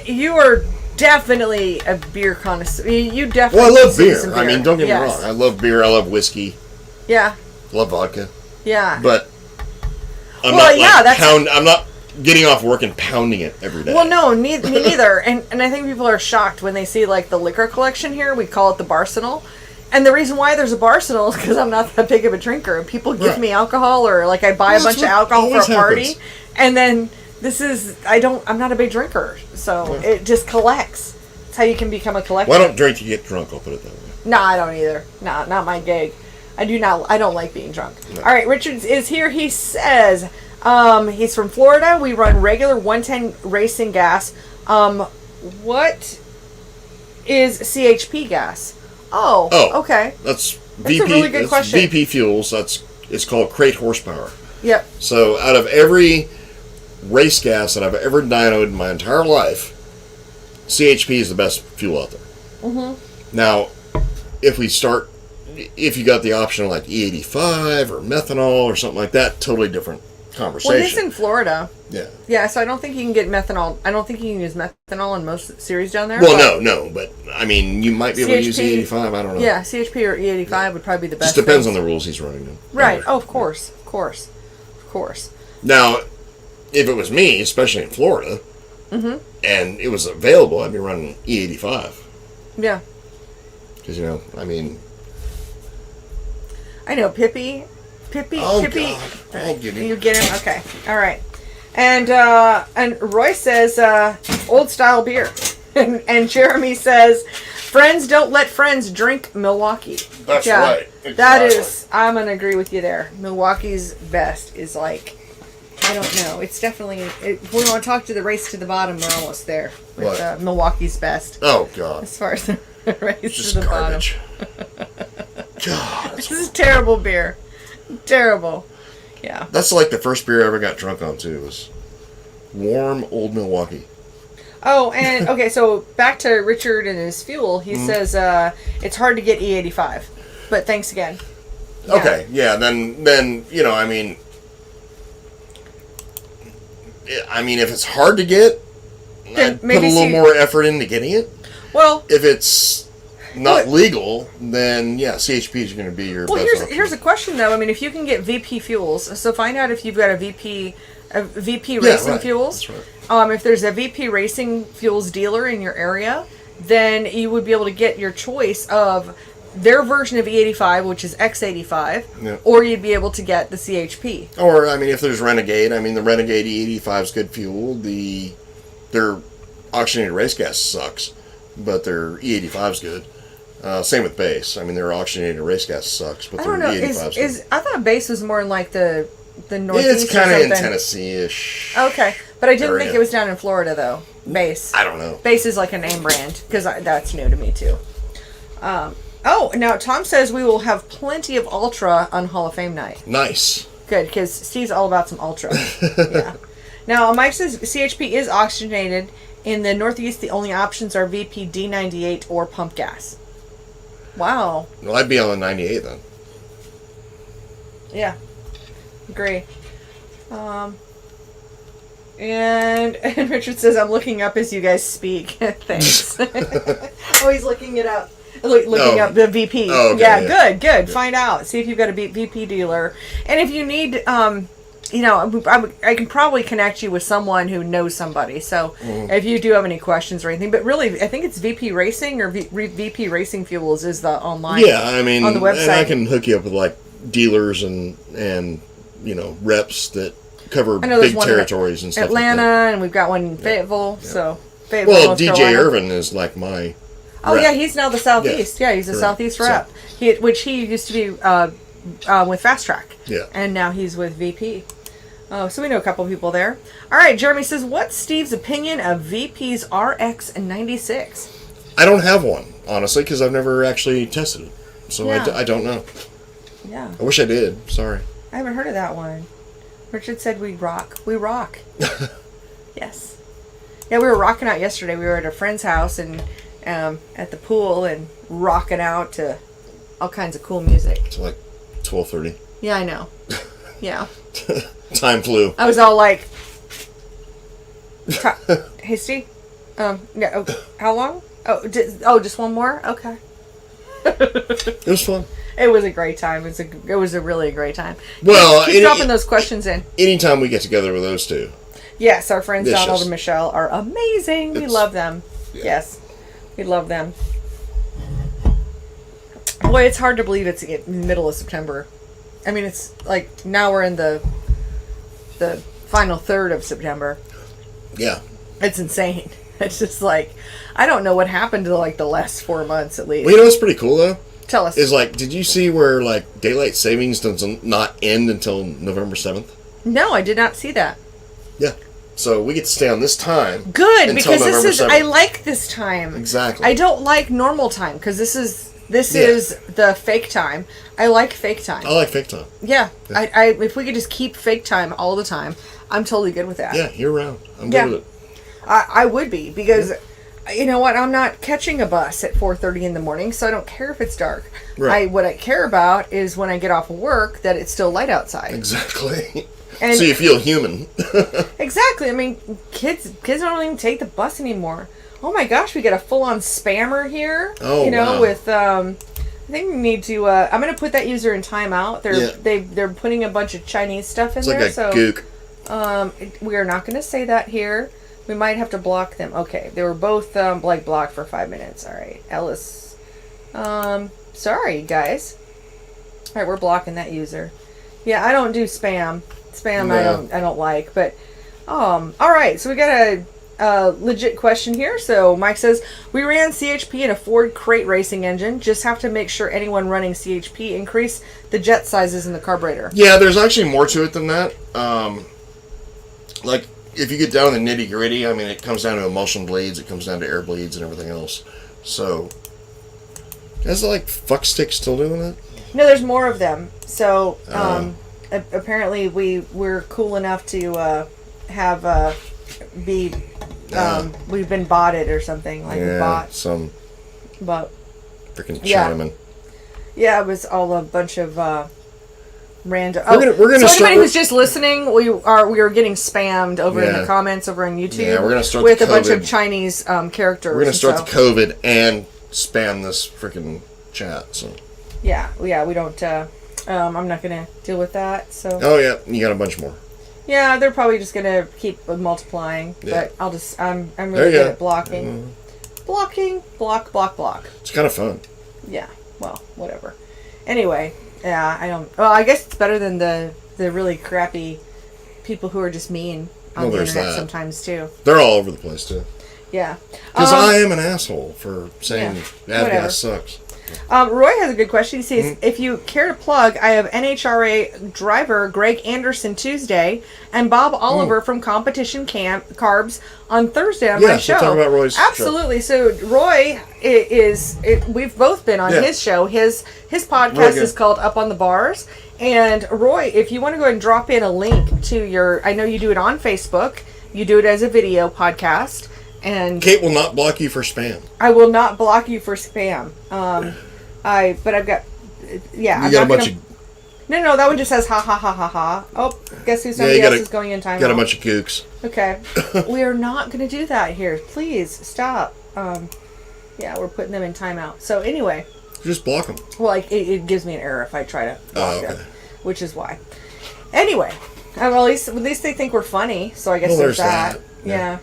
you are definitely a beer connoisseur. You definitely. Well, I love consume some beer. I mean, don't get me wrong. I love beer. I love whiskey. Yeah. I love vodka. Yeah. But I'm I'm not getting off work and pounding it every day. Well, no, me neither. And I think people are shocked when they see like the liquor collection here. We call it the Barsenal. And the reason why there's a Barsenal is because I'm not that big of a drinker. People give me alcohol, or like I buy a bunch of alcohol for a party, and then I'm not a big drinker, so it just collects. That's how you can become a collector. Well, I don't drink to get drunk, I'll put it that way. No, I don't either. No, not my gig. I don't like being drunk. No. All right, Richard is here. He says he's from Florida. We run regular 110 racing gas. What is CHP gas? Oh, okay. That's a really good question. VP fuels. It's called crate horsepower. Yep. So out of every race gas that I've ever dynoed in my entire life, CHP is the best fuel out there. Mm-hmm. Now, if you got the option of like E85 or methanol or something like that, totally different conversation. Well, it's in Florida. Yeah. Yeah, so I don't think you can get methanol. I don't think you can use methanol in most series down there. Well, no, but I mean, you might be able to use E85. I don't know. Yeah, CHP or E85 would probably be the best. Just depends on the rules he's running them. Right. Oh, of course. Now, if it was me, especially in Florida, and it was available, I'd be running E85. Yeah. Because, I mean... I know, Pippi. Oh, God. I'll give you. You get him? Okay. All right. And Roy says, old style beer. and Jeremy says, friends don't let friends drink Milwaukee. That's right. Exactly. That is, I'm going to agree with you there. Milwaukee's best is like, I don't know. It's definitely, if we want to talk to the race to the bottom, we're almost there with Milwaukee's best. Oh, God. As far as the race Just to the garbage. bottom. God. This is terrible beer. Terrible. Yeah. That's like the first beer I ever got drunk on, too. It was warm Old Milwaukee. Oh, and okay, so back to Richard and his fuel. He says it's hard to get E85, but thanks again. Yeah. Okay, yeah, then I mean, if it's hard to get, Then I'd put a little more effort into getting it. Well, if it's not legal, then yeah, CHP is going to be your best option. Here's a question though. I mean, if you can get VP fuels, so find out if you've got a VP Racing Fuels. That's right. If there's a VP Racing Fuels dealer in your area, then you would be able to get your choice of their version of E85, which is X85, or you'd be able to get the CHP. Or, I mean, if there's Renegade, the Renegade E85 is good fuel. Their oxygenated race gas sucks, but their E85 is good. Same with base. Their oxygenated race gas sucks, but their E85 is good. I thought base was more in like the Northeast. It's kind of in Tennessee-ish. Okay, but I didn't area. think it was down in Florida though. Base. I don't know. Base is like a name brand because that's new to me too. Now Tom says we will have plenty of Ultra on Hall of Fame night. Nice. Good, because Steve's all about some Ultra. Yeah. Now Mike says CHP is oxygenated. In the Northeast, the only options are VP D98 or pump gas. Wow. Well, I'd be on the 98 then. Yeah. Agree. And Richard says, I'm looking up as you guys speak. Thanks. Oh, he's looking it up. Looking up the VP. Oh, okay, yeah, good. Yeah. Find out. See if you've got a VP dealer. And if you need, I can probably connect you with someone who knows somebody. So if you do have any questions or anything. But really, I think it's VP Racing or VP Racing Fuels is the online. Yeah, on the website. And I can hook you up with like dealers and reps that cover big territories and stuff. Atlanta, like that. and we've got one in Fayetteville. Yeah. So Fayetteville, well, North DJ Carolina. Irvin is like my. Oh rep. yeah, he's now the Southeast. Yeah, he's a Southeast rep. Which he used to be with Fast Track. Yeah. And now he's with VP. Oh, so we know a couple people there. All right, Jeremy says, what's Steve's opinion of VP's RX96? I don't have one, honestly, because I've never actually tested it. So I don't know. Yeah. I wish I did. Sorry. I haven't heard of that one. Richard said we rock. We rock. Yes. Yeah, we were rocking out yesterday. We were at a friend's house and at the pool and rocking out to all kinds of cool music. It's like 12:30. Yeah, I know. Yeah. Time flew. I was all like, hey, Steve? No, how long? Just one more? Okay. It was fun. It was a great time. It was a really great time. Well, keep dropping those questions in. Anytime we get together with those two. Yes, our friends Donald and Michelle are amazing. We love them. Yeah. Yes, we love them. Boy, it's hard to believe it's in the middle of September. It's like now we're in the final third of September. Yeah. It's insane. It's just like, I don't know what happened to like the last 4 months at least. Well, you know what's pretty cool though? Tell us. Is like, did you see where like daylight savings does not end until November 7th? No, I did not see that. Yeah. So we get to stay on this time. Good, because November this is 7th. I like this time. Exactly. I don't like normal time because this is the fake time. I like fake time. I like fake time. Yeah. I if we could just keep fake time all the time, I'm totally good with that. Yeah, year round. I'm good with it. I would be, because you know what? I'm not catching a bus at 4:30 in the morning, so I don't care if it's dark. Right. What I care about is when I get off of work that it's still light outside. Exactly. And so you feel human. Exactly. I mean, kids don't even take the bus anymore. Oh my gosh, we got a full-on spammer here. Oh, wow. With I think we need to. I'm going to put that user in timeout. They're putting a bunch of Chinese stuff in It's there. like a gook. We are not going to say that here. We might have to block them. Okay, they were both blocked for 5 minutes. All right, Ellis. Sorry guys. All right, we're blocking that user. Yeah, I don't do spam. No. I don't like. But all right, so we got a legit question here. So Mike says, we ran CHP in a Ford crate racing engine. Just have to make sure anyone running CHP increase the jet sizes in the carburetor. Yeah, there's actually more to it than that. Like, if you get down to the nitty gritty, I mean, it comes down to emulsion bleeds, it comes down to air bleeds and everything else. So, is like fuck stick still doing it? No, there's more of them. So apparently we're cool enough to have we've been botted or something, like some freaking Chinaman. Yeah, it was all a bunch of random. We're gonna so anybody who's just listening, we are getting spammed over in the comments over on YouTube. Yeah, we're gonna start with a bunch of Chinese characters. We're gonna start the COVID and spam this freaking chat. So yeah, we don't. I'm not gonna deal with that. So you got a bunch more. Yeah, they're probably just gonna keep multiplying. Yeah. But I'm really good at blocking. Blocking, block. It's kind of fun. Yeah. Well, whatever. Anyway. Yeah, I don't. Well, I guess it's better than the really crappy people who are just mean on the internet sometimes too. They're all over the place too. Yeah. Because I am an asshole for saying Avgas sucks. Roy has a good question. He says, if you care to plug, I have NHRA driver Greg Anderson Tuesday and Bob Oliver from Competition Carbs on Thursday on my show. We'll talk about Roy's Absolutely. show. So Roy we've both been on his show. His podcast is called Up on the Bars. And Roy, if you want to go ahead and drop in a link to I know you do it on Facebook. You do it as a video podcast. And Kate will not block you for spam. I will not block you for spam. I've got, You got a bunch of. No, that one just says ha ha ha ha ha. Oh, guess who? Somebody else is going in time. Got a bunch of kooks. Okay, we are not going to do that here. Please stop. We're putting them in timeout. So anyway, just block them. Well, it gives me an error if I try to block them, which is why. Anyway, well, at least they think we're funny. So I guess there's that. Yeah.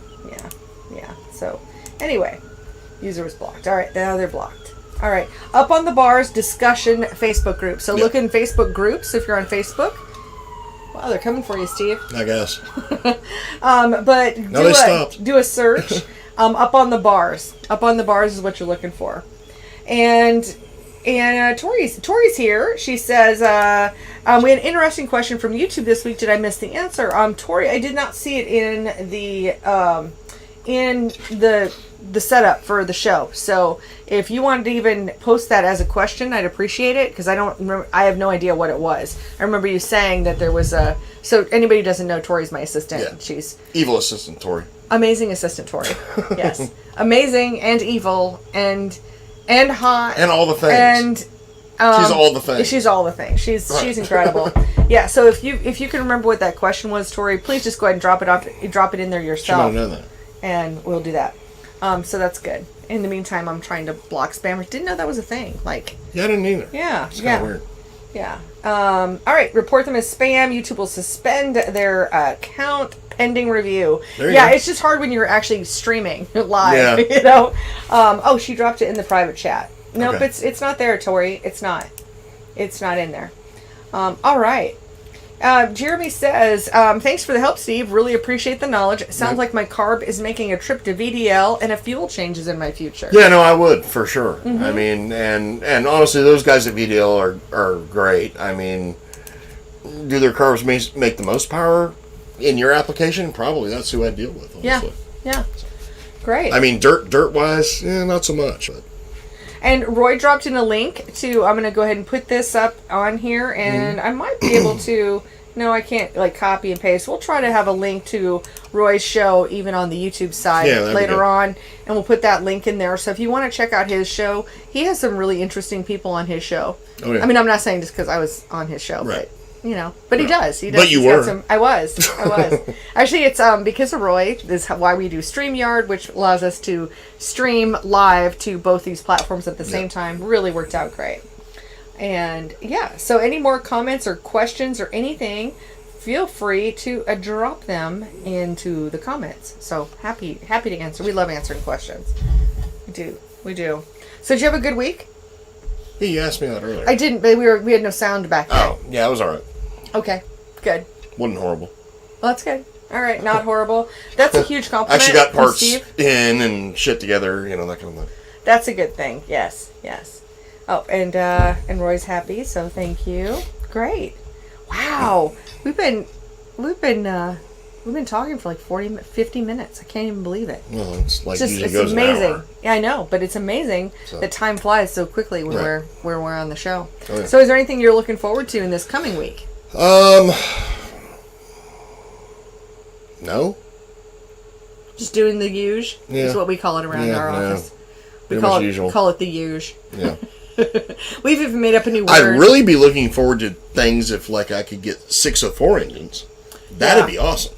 So, anyway, user was blocked. All right, now they're blocked. All right, Up on the Bars discussion Facebook group. So look in Facebook groups if you're on Facebook. Wow, they're coming for you, Steve. I guess. But they stopped. Do a search. Up on the Bars. Up on the Bars is what you're looking for. And Tori's here. She says, we had an interesting question from YouTube this week. Did I miss the answer? Tori, I did not see it in the setup for the show. So if you wanted to even post that as a question, I'd appreciate it, because I don't remember. I have no idea what it was. I remember you saying that there was a. So anybody who doesn't know, Tori's my assistant. Yeah. She's evil assistant Tori. Amazing assistant Tori. Yes, amazing and evil and hot and all the things. And she's all the things. She's all the things. She's incredible. Yeah. So if you can remember what that question was, Tori, please just go ahead and drop it in there yourself. She might have known that. And we'll do that. So that's good. In the meantime, I'm trying to block spammers. Didn't know that was a thing. Yeah, I didn't either. Yeah. It's kind of weird. Yeah. All right. Report them as spam. YouTube will suspend their account pending review. Yeah, it's just hard when you're actually streaming live. Yeah. She dropped it in the private chat. Nope, okay. It's not there, Tori. It's not in there. All right. Jeremy says, thanks for the help, Steve. Really appreciate the knowledge. It sounds like my carb is making a trip to VDL and a fuel change is in my future. Yeah, no, I would, for sure. Mm-hmm. I mean, and honestly, those guys at VDL are great. I mean, do their carbs make the most power in your application? Probably. That's who I deal with, honestly. Yeah. Great. I mean, dirt-wise, not so much. But. And Roy dropped in a link to, I'm going to go ahead and put this up on here, and I might be able to, No, I can't like copy and paste. We'll try to have a link to Roy's show even on the YouTube side later on, and we'll put that link in there. So if you want to check out his show, he has some really interesting people on his show. Oh, yeah. I mean, I'm not saying just because I was on his show, right? But but he does. He does. But you were. I was. Actually, it's because of Roy. This is why we do StreamYard, which allows us to stream live to both these platforms at the same time. Really worked out great. And so any more comments or questions or anything, feel free to drop them into the comments. So happy to answer. We love answering questions. We do. So did you have a good week? Yeah, you asked me that earlier. I didn't, but we had no sound back then. Oh, yeah, it was all right. Okay, good. Wasn't horrible. Well, that's good. All right, not horrible. That's a huge compliment. Actually got parts in and shit together, that kind of thing. That's a good thing. Yes. Oh, and Roy's happy, so thank you. Great. Wow. We've been talking for like 50 minutes. I can't even believe it. Well, it's usually goes amazing. An hour. Yeah, I know, but it's amazing that time flies so quickly when we're on the show. Oh, yeah. So is there anything you're looking forward to in this coming week? No. Just doing the usual is what we call it around our office. We call it the usual. Yeah. We've even made up a new word. I'd really be looking forward to things if I could get 604 engines. That'd be awesome.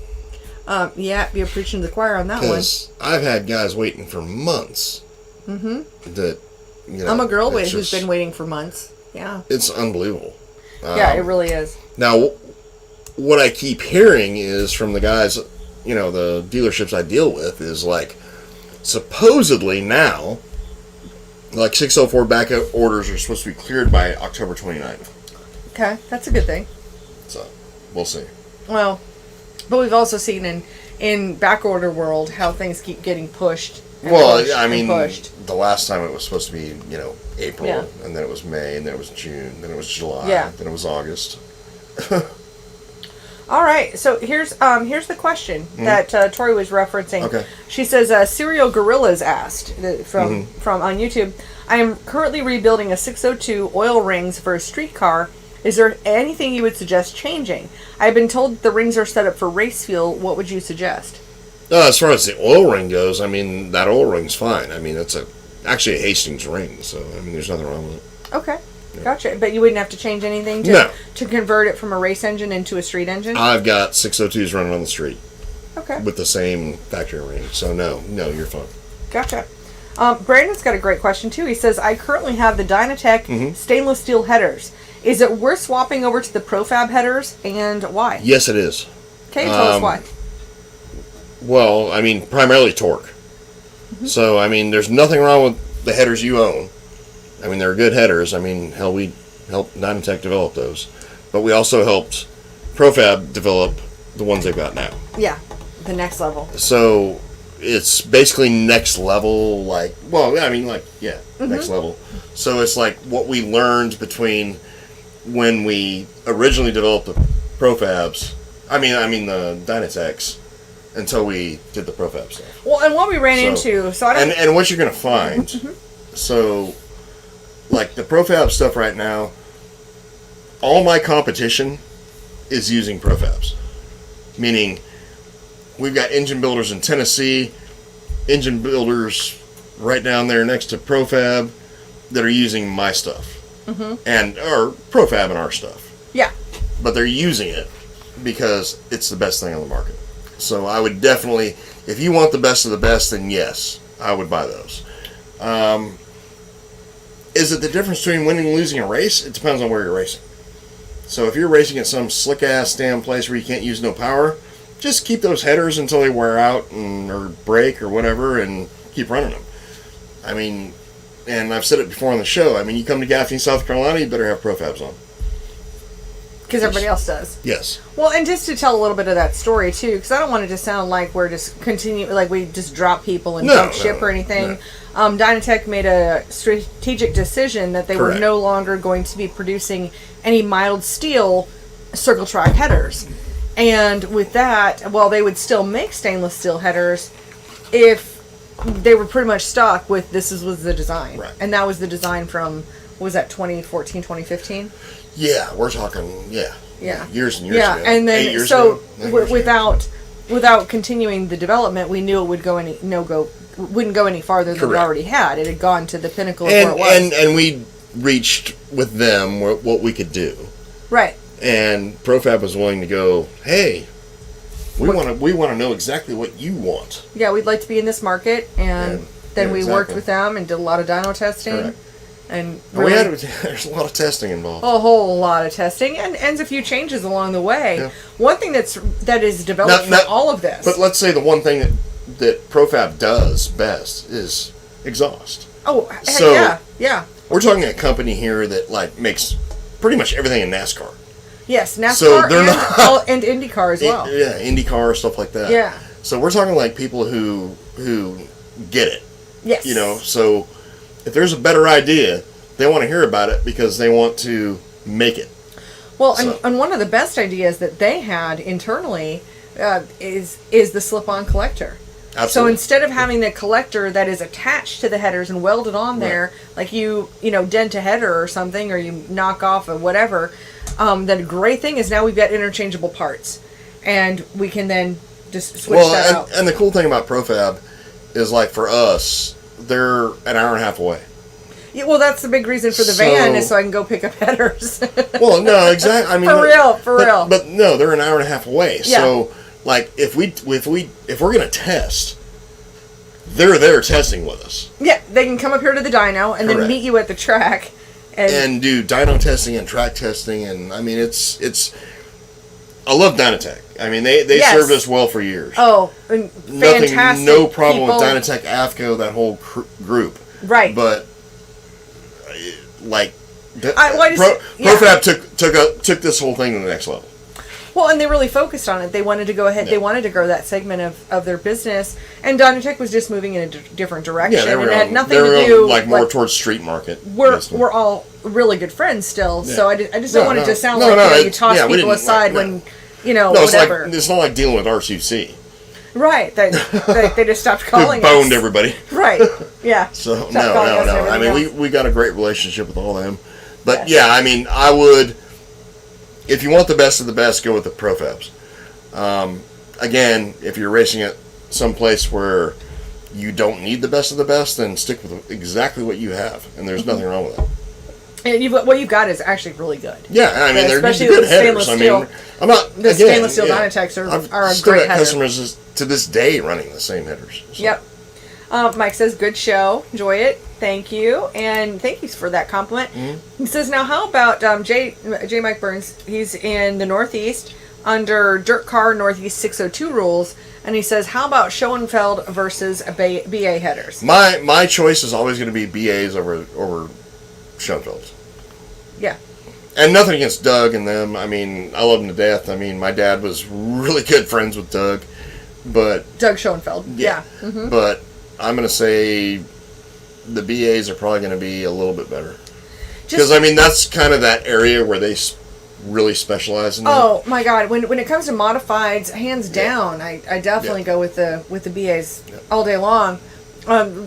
You're preaching to the choir on that one. Because I've had guys waiting for months. Mm-hmm. I'm a girl who's been waiting for months. Yeah. It's unbelievable. It really is. Now, what I keep hearing is from the guys, the dealerships I deal with, is supposedly now, 604 backup orders are supposed to be cleared by October 29th. Okay, that's a good thing. So, we'll see. Well, but we've also seen in back order world how things keep getting pushed. The last time it was supposed to be, April, and then it was May, and then it was June, then it was July, then it was August. All right, so here's the question that Tori was referencing. Okay. She says, Serial Gorillas asked from on YouTube, I am currently rebuilding a 602 oil rings for a street car. Is there anything you would suggest changing? I've been told the rings are set up for race fuel. What would you suggest? As far as the oil ring goes, that oil ring's fine. It's actually a Hastings ring, so there's nothing wrong with it. Okay. Yeah. Gotcha. But you wouldn't have to change anything to convert it from a race engine into a street engine? I've got 602s running on the street. Okay. With the same factory ring. So no, you're fine. Gotcha. Brandon's got a great question too. He says, I currently have the Dynatech stainless steel headers. Is it worth swapping over to the Profab headers, and why? Yes, it is. Okay, tell us why. Well, primarily torque. Mm-hmm. So, there's nothing wrong with the headers you own. They're good headers. Hell, we helped Dynatech develop those. But we also helped Profab develop the ones they've got now. Yeah, the next level. So, it's basically next level, next level. So, it's what we learned between when we originally developed the Profabs, the Dynatechs, until we did the Profab stuff. Well, and what we ran into, and what you're going to find, so, the Profab stuff right now, all my competition is using Profabs. Meaning, we've got engine builders in Tennessee, engine builders right down there next to Profab that are using my stuff. Or Profab and our stuff. Yeah. But they're using it because it's the best thing on the market. So I would definitely, if you want the best of the best, then yes, I would buy those. Is it the difference between winning and losing a race? It depends on where you're racing. So if you're racing at some slick-ass damn place where you can't use no power, just keep those headers until they wear out or break or whatever and keep running them. And I've said it before on the show, you come to Gaffney, South Carolina, you better have Profabs on. Because everybody else does. Yes. Well, and just to tell a little bit of that story, too, because I don't want it to sound like we're just we just drop people and dump ship or anything. No. Dynatech made a strategic decision that they were no longer going to be producing any mild steel circle track headers. And with that, while they would still make stainless steel headers, if they were pretty much stuck with was the design. Right. And that was the design from what was that, 2014, 2015? Yeah, we're talking, Yeah. years and years ago. And then, 8 years so ago. without continuing the development, we knew it wouldn't go any farther than it already had. It had gone to the pinnacle of where it was. And we reached with them what we could do. Right. And Profab was willing to go, hey, we want to know exactly what you want. Yeah, we'd like to be in this market, and then we worked with them and did a lot of dyno testing. Correct. And really, there's a lot of testing involved. A whole lot of testing, and a few changes along the way. Yeah. One thing that is developed from all of this. But let's say the one thing that Profab does best is exhaust. Oh, so yeah. We're talking a company here that makes pretty much everything in NASCAR. Yes, NASCAR so and IndyCar as well. Yeah, IndyCar, stuff like that. Yeah. So we're talking people who get it. Yes. So if there's a better idea, they want to hear about it because they want to make it. Well, and one of the best ideas that they had internally is the slip-on collector. Absolutely. So instead of having the collector that is attached to the headers and welded on there, like you dent a header or something, or you knock off or whatever, the great thing is now we've got interchangeable parts, and we can then just switch that out. And the cool thing about Profab is, for us, they're an hour and a half away. Yeah, well, that's the big reason for the van, is so I can go pick up headers. Well, no, exactly. I mean, for real. But no, they're an hour and a half away. Yeah. So, if we're gonna test, they're there testing with us. Yeah, they can come up here to the dyno and then meet you at the track, and do dyno testing and track testing, and I mean, it's. I love Dynatech. I mean, they served us well for years. Oh, fantastic! No problem with Dynatech, AFCO, that whole group. Right. But Profab took this whole thing to the next level. Well, and they really focused on it. They wanted to go ahead. Yeah. They wanted to grow that segment of their business, and Dynatech was just moving in a different direction. Yeah, it had nothing to do more towards street market. We're all really good friends still, so I just don't want it to sound like you toss people aside when whatever. It's not like dealing with RCC. Right, they just stopped calling us. Boned everybody. Right, yeah. So no. I mean, we got a great relationship with all of them, but I mean, I would, if you want the best of the best, go with the Profabs. Again, if you're racing at some place where you don't need the best of the best, then stick with exactly what you have, and there's nothing wrong with it. And what you've got is actually really good. Yeah, I mean, they're especially good with headers. Stainless steel. I'm not. The stainless steel Dynatechs are a great header. Customers to this day running the same headers. So. Yep. Mike says, good show. Enjoy it. Thank you. And thank you for that compliment. Mm-hmm. He says, now how about J. Mike Burns? He's in the Northeast under Dirt Car Northeast 602 rules. And he says, how about Schoenfeld versus BA headers? My choice is always going to be BAs over Schoenfelds. Yeah. And nothing against Doug and them. I mean, I love them to death. I mean, my dad was really good friends with Doug. But Doug Schoenfeld. Yeah. Mm-hmm. But I'm going to say the BAs are probably going to be a little bit better. Because, I mean, that's kind of that area where they really specialize in that. Oh, my God. When it comes to modifieds, hands down, I definitely go with the BAs all day long.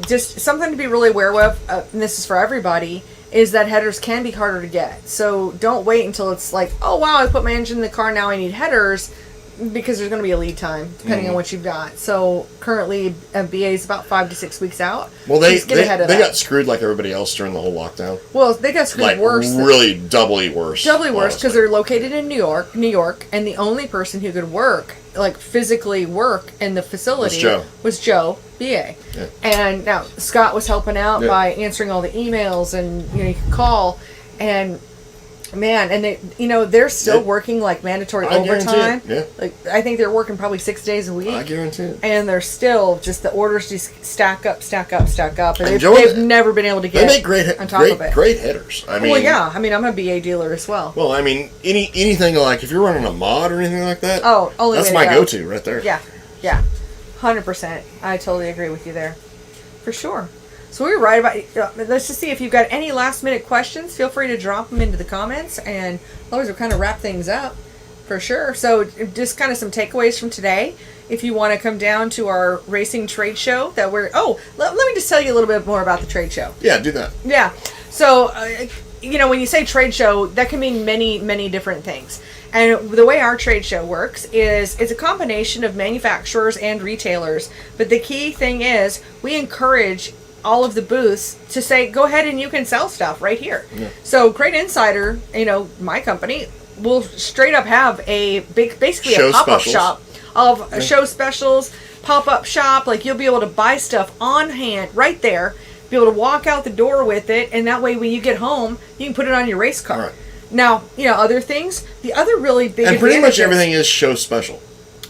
Just something to be really aware of, and this is for everybody, is that headers can be harder to get. So don't wait until it's like, oh, wow, I put my engine in the car, now I need headers. Because there's going to be a lead time depending on what you've got. So currently, BA is about 5 to 6 weeks out. Well, they got screwed like everybody else during the whole lockdown. Well, they got screwed worse. Really doubly worse. Doubly worse because they're located in New York, and the only person who could work, physically work in the facility was Joe BA. Yeah. And now Scott was helping out by answering all the emails, and you could call and. Man, and they're still working mandatory overtime. Yeah. I think they're working probably 6 days a week. I guarantee it. And they're still just the orders just stack up, and they've never been able to get on top of it. Great headers. I mean, well, yeah. I mean, I'm a BA dealer as well. Well, I mean, anything if you're running a mod or anything like that. Oh, only that's my go-to right there. Yeah, 100%. I totally agree with you there, for sure. So we were right about. Let's just see if you've got any last-minute questions. Feel free to drop them into the comments, and otherwise we'll kind of wrap things up, for sure. So just kind of some takeaways from today. If you want to come down to our racing trade show, let me just tell you a little bit more about the trade show. Yeah, do that. Yeah. So, when you say trade show, that can mean many, many different things. And the way our trade show works is it's a combination of manufacturers and retailers. But the key thing is we encourage all of the booths to say, go ahead and you can sell stuff right here. Yeah. So Crate Insider, my company, will straight up have basically show a pop-up specials. shop of show specials, pop-up shop. Like, you'll be able to buy stuff on hand right there, be able to walk out the door with it, and that way when you get home, you can put it on your race car. Right. Now, other things, the other really big and pretty much everything is show special.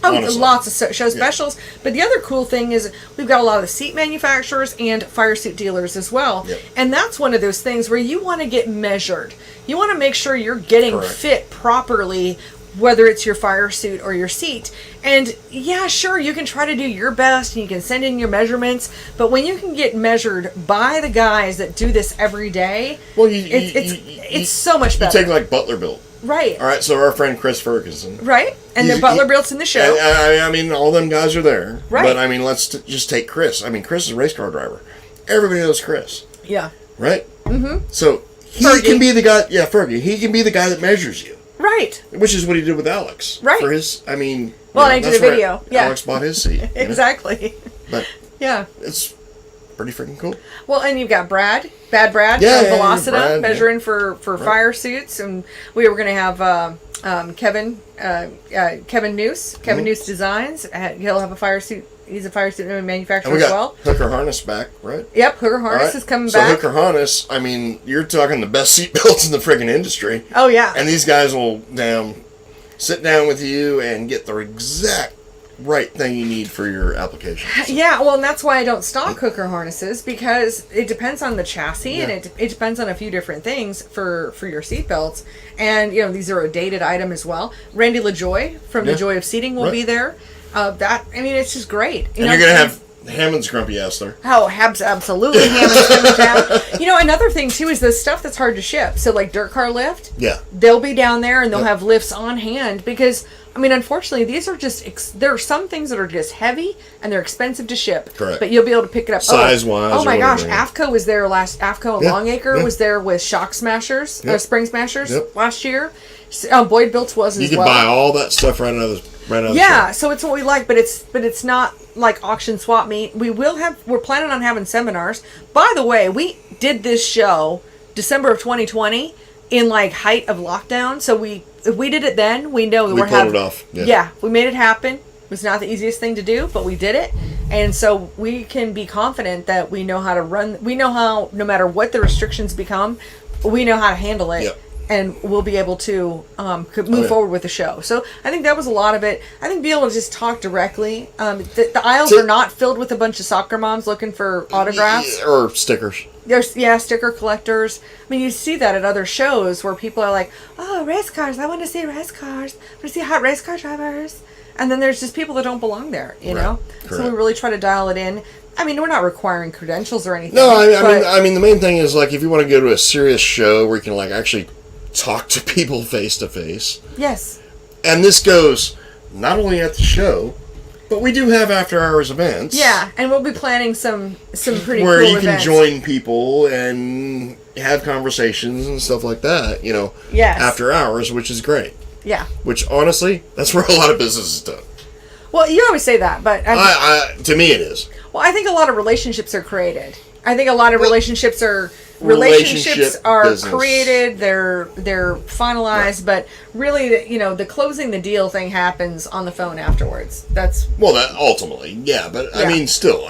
Oh, honestly. Lots of show specials. Yeah. But the other cool thing is we've got a lot of the seat manufacturers and fire suit dealers as well. Yep. And that's one of those things where you want to get measured. You want to make sure you're getting fit properly, whether it's your fire suit or your seat. And yeah, sure, you can try to do your best and you can send in your measurements, but when you can get measured by the guys that do this every day, well, it's so much better. You take like Butler Built. Right. All right, so our friend Chris Ferguson. Right. And then Butler Built's in the show. I mean, all them guys are there. Right. But, I mean, let's just take Chris. I mean, Chris is a race car driver. Everybody knows Chris. Yeah. Right? Mm-hmm. So, he can be the guy, Fergie, he can be the guy that measures you. Right. Which is what he did with Alex. Right. For his, I mean... Well, I did a video. Yeah. Alex bought his seat. Exactly. But... Yeah. It's pretty freaking cool. Well, and you've got Bad Brad from Velocita measuring for fire suits, and we were going to have Kevin Noose, Noose Designs. He'll have a fire suit. He's a fire suit manufacturer as well. Hooker Harness back, right? Yep, Hooker Harness is coming back. So Hooker Harness, I mean, you're talking the best seat belts in the friggin' industry. Oh yeah. And these guys will sit down with you and get the exact right thing you need for your application. Yeah, well, and that's why I don't stock Hooker harnesses, because it depends on the chassis and it depends on a few different things for your seat belts. And these are a dated item as well. Randy LaJoy from The Joy of Seating will be there. It's just great. And you're gonna have Hammond's grumpy ass there. Oh, absolutely, Hammond's coming down. Another thing too is the stuff that's hard to ship. So like Dirt Car Lift, they'll be down there and they'll have lifts on hand, because unfortunately, these are just there are some things that are just heavy and they're expensive to ship. Correct. But you'll be able to pick it up size-wise. Oh my gosh, AFCO was there AFCO and Longacre was there with shock smashers, Spring Smashers last year. Boyd Built was as well. You can buy all that stuff right out of the shop. So it's what we like, but it's not like auction swap meet. We're planning on having seminars. By the way, we did this show December of 2020 in like height of lockdown. So if we did it then, we know we pulled it off. Yeah, we made it happen. It was not the easiest thing to do, but we did it. And so we can be confident that we know how to run. We know how, no matter what the restrictions become, we know how to handle it. Yep. And we'll be able to move forward with the show. So I think that was a lot of it. I think being able to just talk directly. The aisles are not filled with a bunch of soccer moms looking for autographs. Or stickers. There's sticker collectors. You see that at other shows where people are like, oh, race cars. I want to see race cars. I want to see hot race car drivers. And then there's just people that don't belong there, know? Correct. So we really try to dial it in. We're not requiring credentials or anything. No, I mean, the main thing is, like, if you want to go to a serious show where you can, like, actually talk to people face to face. Yes. And this goes not only at the show, but we do have after hours events. Yeah, and we'll be planning some pretty where cool you events. can join people and have conversations and stuff like that, Yes. after hours, which is great. Yeah. Which, honestly, that's where a lot of business is done. Well, you always say that, but to me it is. Well, I think a lot of relationships are created. I think a lot of relationships are created, they're finalized, but really, the closing the deal thing happens on the phone afterwards. That's that ultimately, but still,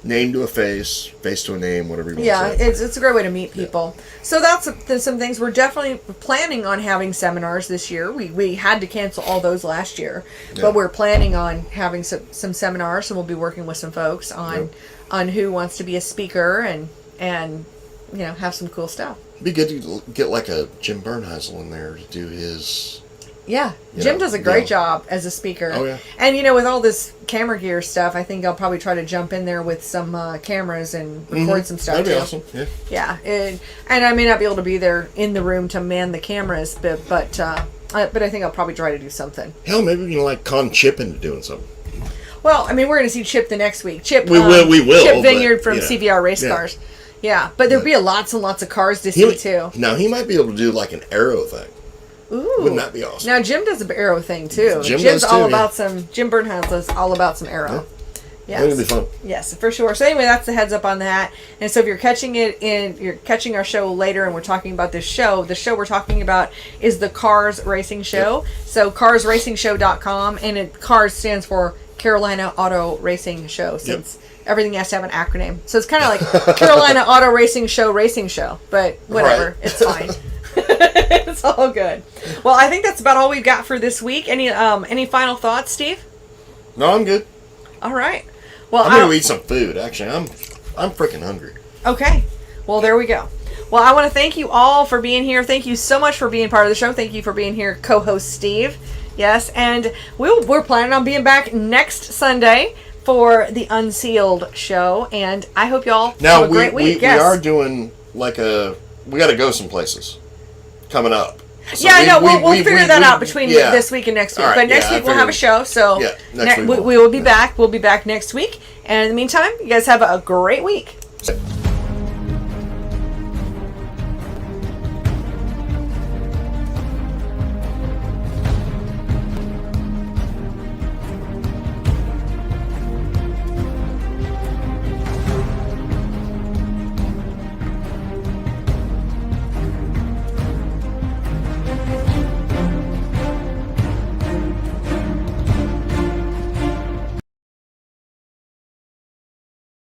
name to a face to a name, whatever you want to say. It's a great way to meet people. So that's some things. We're definitely planning on having seminars this year. We had to cancel all those last year, but we're planning on having some seminars, and we'll be working with some folks on who wants to be a speaker and have some cool stuff. It'd be good to get like a Jim Bernheisel in there to do his... Yeah, Jim does a great job as a speaker. Oh, yeah. And, with all this camera gear stuff, I think I'll probably try to jump in there with some cameras and record some stuff, That'd be awesome, yeah. And I may not be able to be there in the room to man the cameras, but I think I'll probably try to do something. Hell, maybe we can, con Chip into doing something. Well, we're going to see Chip the next week. Chip, we will. Chip Vineyard from CVR Race Cars. Yeah, but there'd be lots and lots of cars to see too. Now he might be able to do like an arrow thing. Ooh, wouldn't that be awesome? Now Jim does an arrow thing too. Jim's does all about some. Jim Burnhouse is all about some arrow. Yeah. Yes. It'll be fun. Yes, for sure. So anyway, that's the heads up on that. And so if you're catching you're catching our show later, and we're talking about this show. The show we're talking about is the Cars Racing Show. Yep. So CarsRacingShow.com, and Cars stands for Carolina Auto Racing Show, since everything has to have an acronym. So it's kind of like Carolina Auto Racing Show, but whatever, right. It's fine. It's all good. Well, I think that's about all we've got for this week. Any final thoughts, Steve? No, I'm good. All right. Well, I'm going to eat some food. Actually, I'm freaking hungry. Okay. Well, there we go. Well, I want to thank you all for being here. Thank you so much for being part of the show. Thank you for being here, co-host Steve. Yes, and we're planning on being back next Sunday for the Unsealed show, and I hope y'all have a great week. We are doing we got to go some places coming up. So we'll figure that out between this week and next week. Right, but next week we'll have a show. So next week we will be back. We'll be back next week. And in the meantime, you guys have a great week.